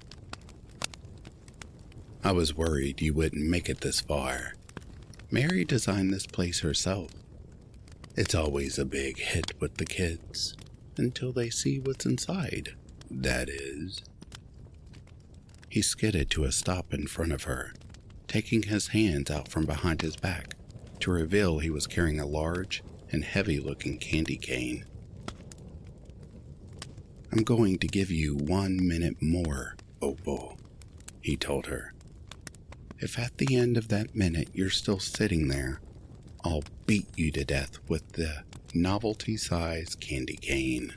I was worried you wouldn't make it this far. Mary designed this place herself. It's always a big hit with the kids, until they see what's inside, that is. He skidded to a stop in front of her, taking his hands out from behind his back to reveal he was carrying a large and heavy-looking candy cane. I'm going to give you 1 minute more, Opal, he told her. If at the end of that minute you're still sitting there, I'll beat you to death with the novelty-size candy cane.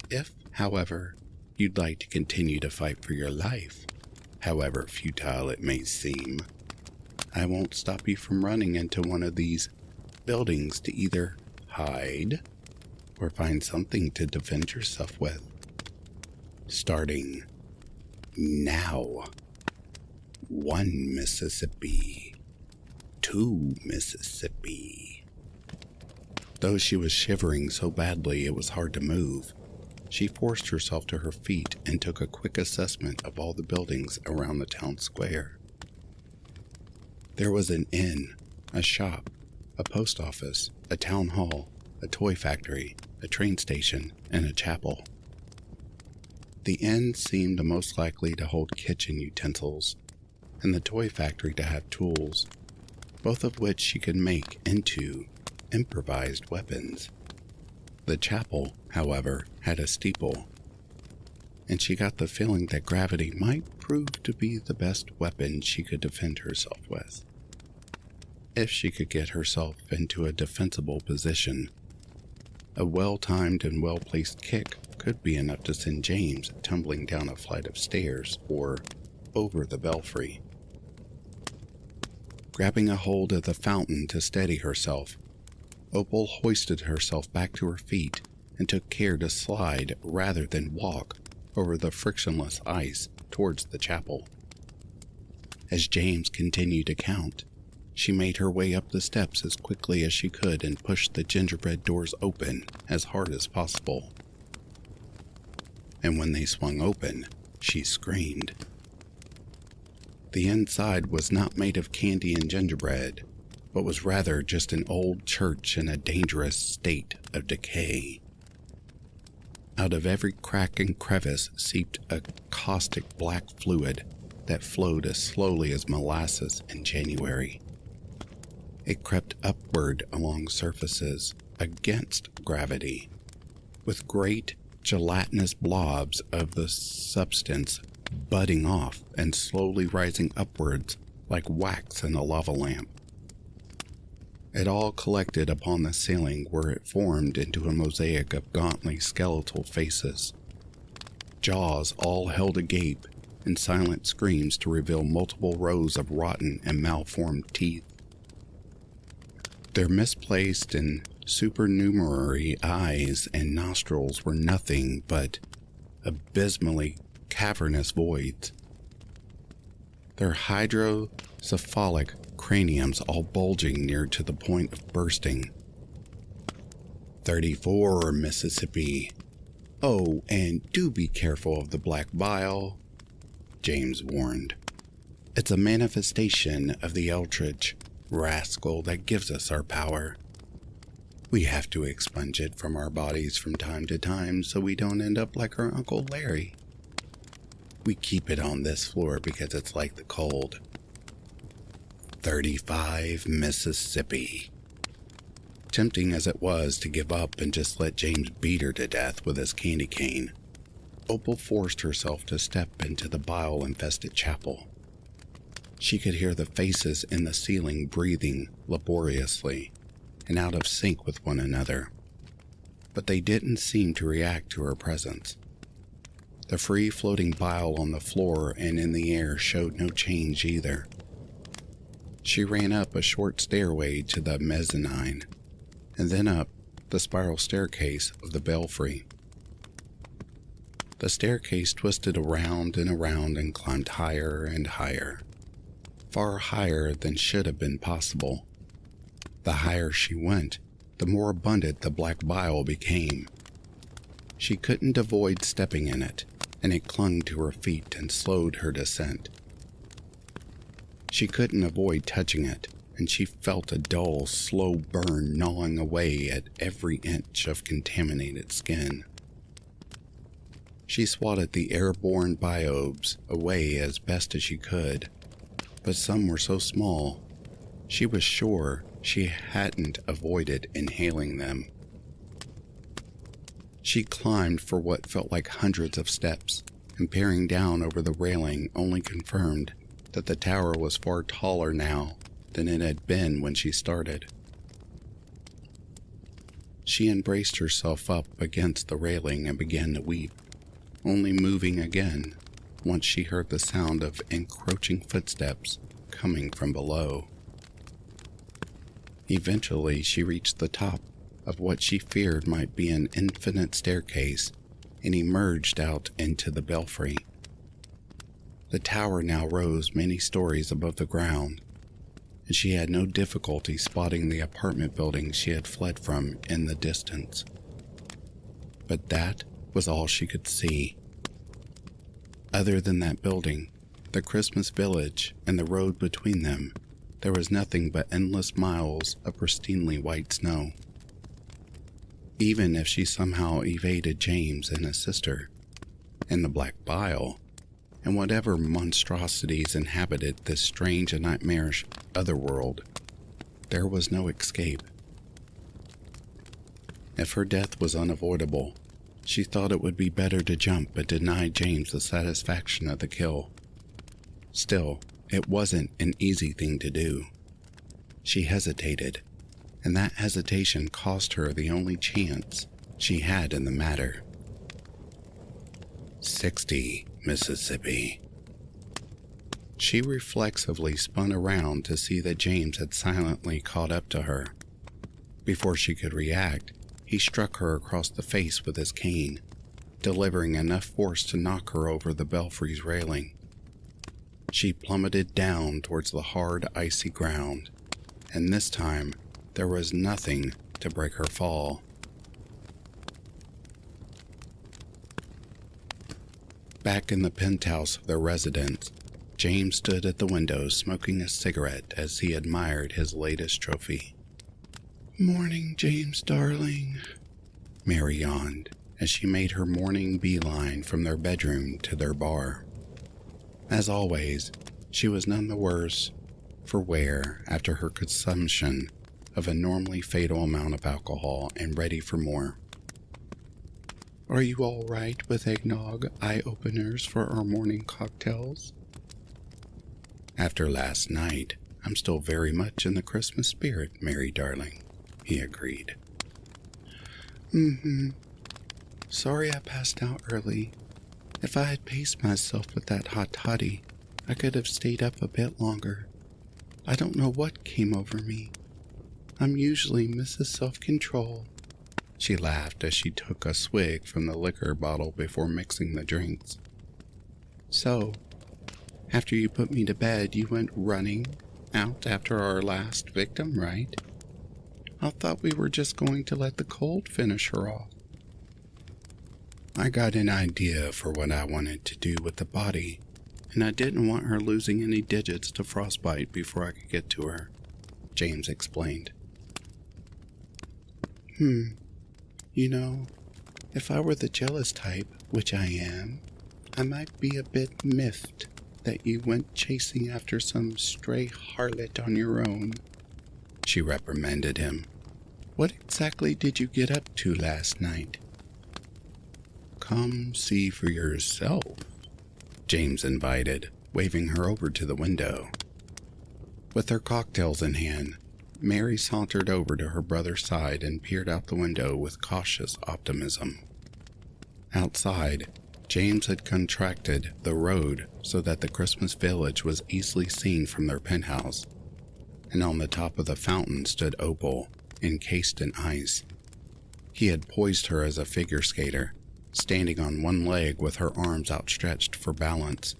If, however, you'd like to continue to fight for your life, however futile it may seem, I won't stop you from running into one of these buildings to either hide or find something to defend yourself with. Starting now. 1 Mississippi. 2 Mississippi. Though she was shivering so badly it was hard to move, she forced herself to her feet and took a quick assessment of all the buildings around the town square. There was an inn, a shop, a post office, a town hall, a toy factory, a train station, and a chapel. The inn seemed the most likely to hold kitchen utensils, and the toy factory to have tools, both of which she could make into improvised weapons. The chapel, however, had a steeple, and she got the feeling that gravity might prove to be the best weapon she could defend herself with. If she could get herself into a defensible position, a well-timed and well-placed kick could be enough to send James tumbling down a flight of stairs or over the belfry. Grabbing a hold of the fountain to steady herself, Opal hoisted herself back to her feet and took care to slide rather than walk over the frictionless ice towards the chapel. As James continued to count, she made her way up the steps as quickly as she could and pushed the gingerbread doors open as hard as possible. And when they swung open, she screamed. The inside was not made of candy and gingerbread, but was rather just an old church in a dangerous state of decay. Out of every crack and crevice seeped a caustic black fluid that flowed as slowly as molasses in January. It crept upward along surfaces against gravity, with great gelatinous blobs of the substance budding off and slowly rising upwards like wax in a lava lamp. It all collected upon the ceiling where it formed into a mosaic of gauntly skeletal faces, jaws all held agape in silent screams to reveal multiple rows of rotten and malformed teeth. Their misplaced and supernumerary eyes and nostrils were nothing but abysmally cavernous voids. Their hydrocephalic craniums all bulging near to the point of bursting. 34, Mississippi. Oh, and do be careful of the black bile, James warned. It's a manifestation of the eldritch rascal that gives us our power. We have to expunge it from our bodies from time to time so we don't end up like our Uncle Larry. We keep it on this floor because it's like the cold. 35, Mississippi. Tempting as it was to give up and just let James beat her to death with his candy cane, Opal forced herself to step into the bile-infested chapel. She could hear the faces in the ceiling breathing laboriously and out of sync with one another, but they didn't seem to react to her presence. The free-floating bile on the floor and in the air showed no change either. She ran up a short stairway to the mezzanine, and then up the spiral staircase of the belfry. The staircase twisted around and climbed higher and higher, far higher than should have been possible. The higher she went, the more abundant the black bile became. She couldn't avoid stepping in it, and it clung to her feet and slowed her descent. She couldn't avoid touching it, and she felt a dull, slow burn gnawing away at every inch of contaminated skin. She swatted the airborne biobes away as best as she could, but some were so small, she was sure she hadn't avoided inhaling them. She climbed for what felt like hundreds of steps, and peering down over the railing only confirmed that the tower was far taller now than it had been when she started. She embraced herself up against the railing and began to weep, only moving again once she heard the sound of encroaching footsteps coming from below. Eventually, she reached the top of what she feared might be an infinite staircase and emerged out into the belfry. The tower now rose many stories above the ground, and she had no difficulty spotting the apartment buildings she had fled from in the distance. But that was all she could see. Other than that building, the Christmas village, and the road between them, there was nothing but endless miles of pristinely white snow. Even if she somehow evaded James and his sister, and the black bile, and whatever monstrosities inhabited this strange and nightmarish otherworld, there was no escape. If her death was unavoidable, she thought it would be better to jump and deny James the satisfaction of the kill. Still, it wasn't an easy thing to do. She hesitated, and that hesitation cost her the only chance she had in the matter. 60, Mississippi. She reflexively spun around to see that James had silently caught up to her. Before she could react, he struck her across the face with his cane, delivering enough force to knock her over the belfry's railing. She plummeted down towards the hard, icy ground, and this time there was nothing to break her fall. Back in the penthouse of their residence, James stood at the window smoking a cigarette as he admired his latest trophy. "Morning, James, darling," Mary yawned as she made her morning beeline from their bedroom to their bar. As always, she was none the worse for wear after her consumption of a normally fatal amount of alcohol and ready for more. "Are you all right with eggnog eye-openers for our morning cocktails?" "After last night, I'm still very much in the Christmas spirit, Mary darling," he agreed. Sorry I passed out early. If I had paced myself with that hot toddy, I could have stayed up a bit longer. I don't know what came over me. I'm usually Mrs. Self-Control." She laughed as she took a swig from the liquor bottle before mixing the drinks. "So, after you put me to bed, you went running out after our last victim, right? I thought we were just going to let the cold finish her off." "I got an idea for what I wanted to do with the body, and I didn't want her losing any digits to frostbite before I could get to her," James explained. You know, if I were the jealous type, which I am, I might be a bit miffed that you went chasing after some stray harlot on your own," she reprimanded him. "What exactly did you get up to last night?" "Come see for yourself," James invited, waving her over to the window. With her cocktails in hand, Mary sauntered over to her brother's side and peered out the window with cautious optimism. Outside, James had contracted the road so that the Christmas village was easily seen from their penthouse, and on the top of the fountain stood Opal, encased in ice. He had poised her as a figure skater, standing on one leg with her arms outstretched for balance,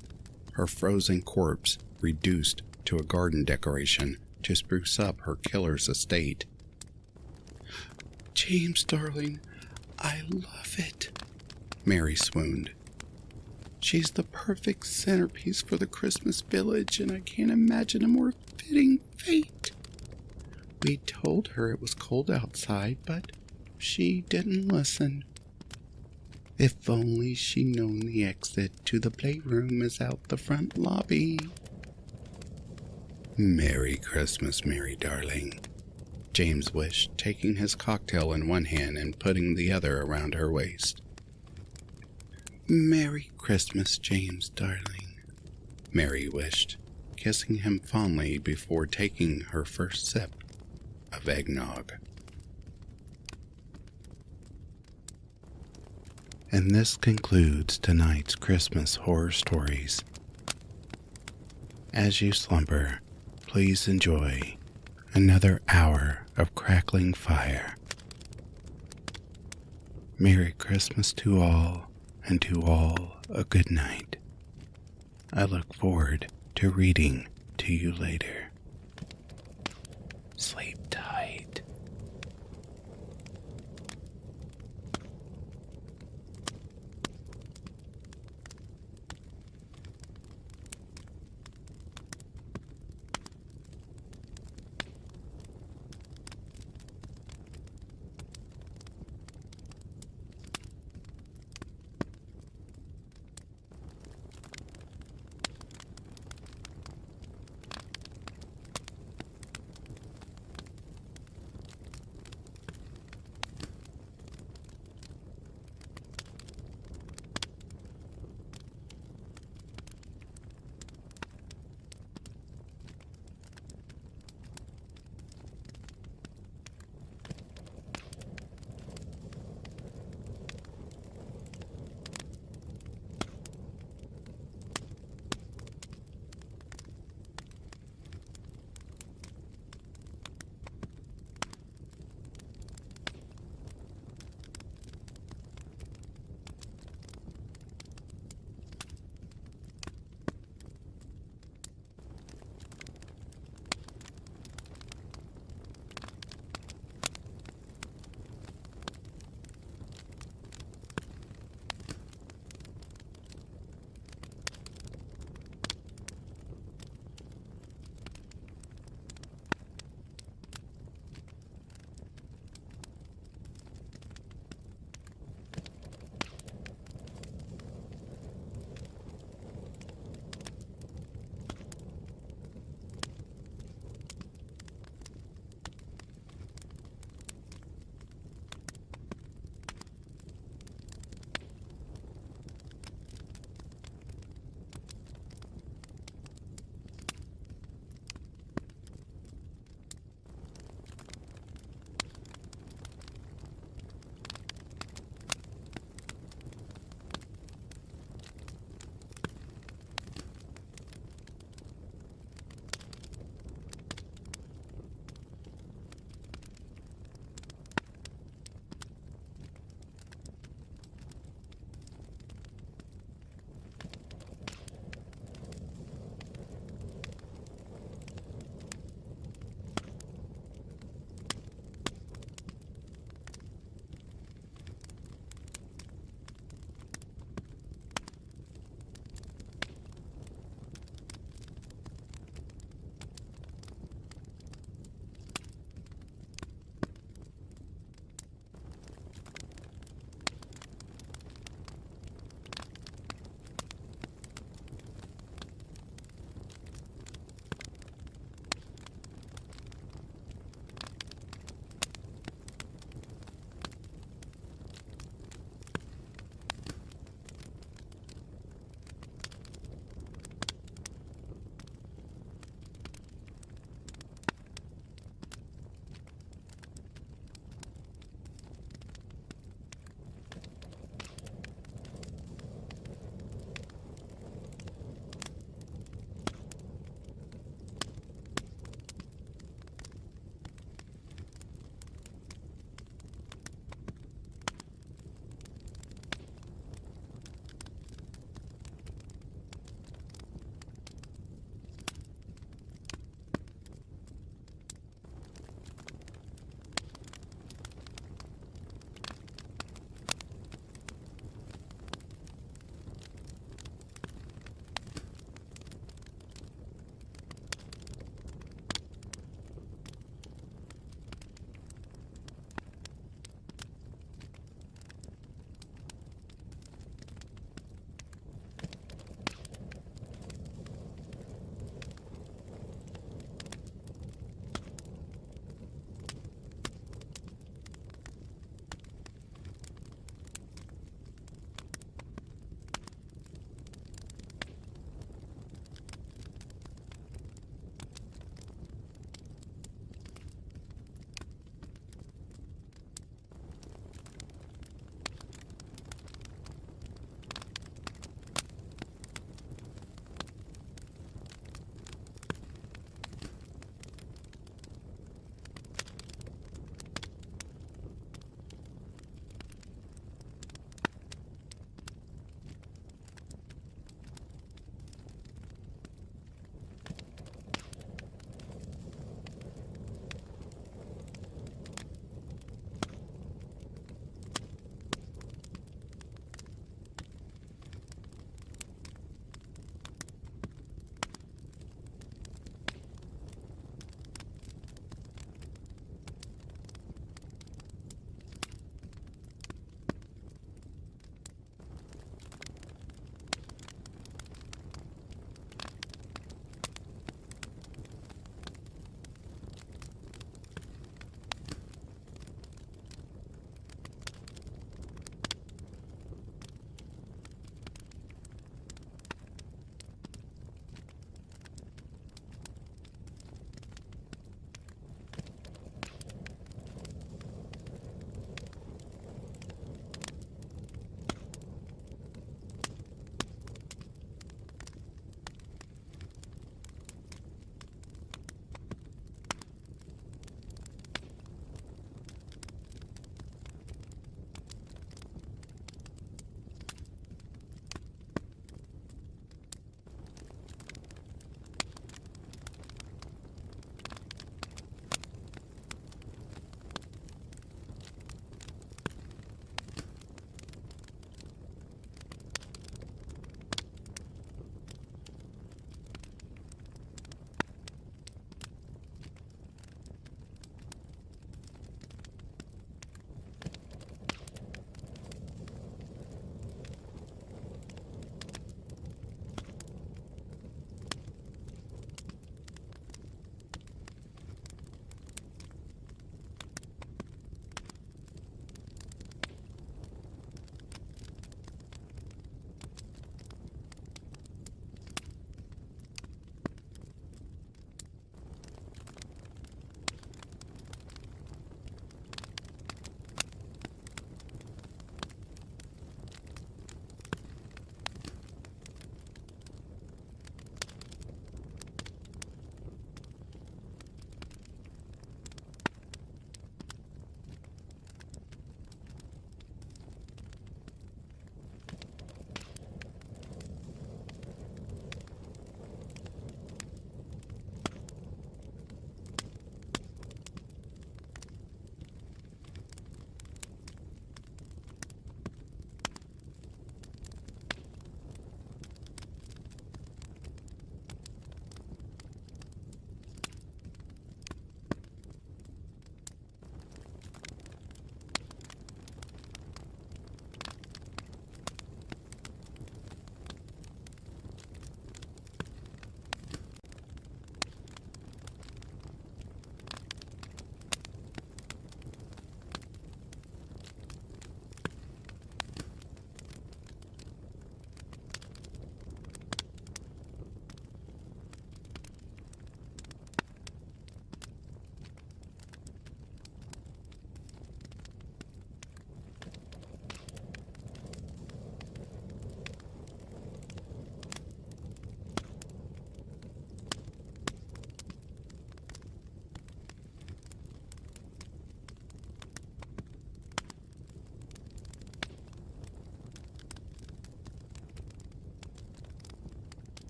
her frozen corpse reduced to a garden decoration to spruce up her killer's estate. "James, darling, I love it," Mary swooned. "She's the perfect centerpiece for the Christmas village, and I can't imagine a more fitting fate. We told her it was cold outside, but she didn't listen. If only she'd known the exit to the playroom is out the front lobby." "Merry Christmas, Mary darling," James wished, taking his cocktail in one hand and putting the other around her waist. "Merry Christmas, James darling," Mary wished, kissing him fondly before taking her first sip of eggnog. And this concludes tonight's Christmas horror stories. As you slumber, please enjoy another hour of crackling fire. Merry Christmas to all, and to all a good night. I look forward to reading to you later.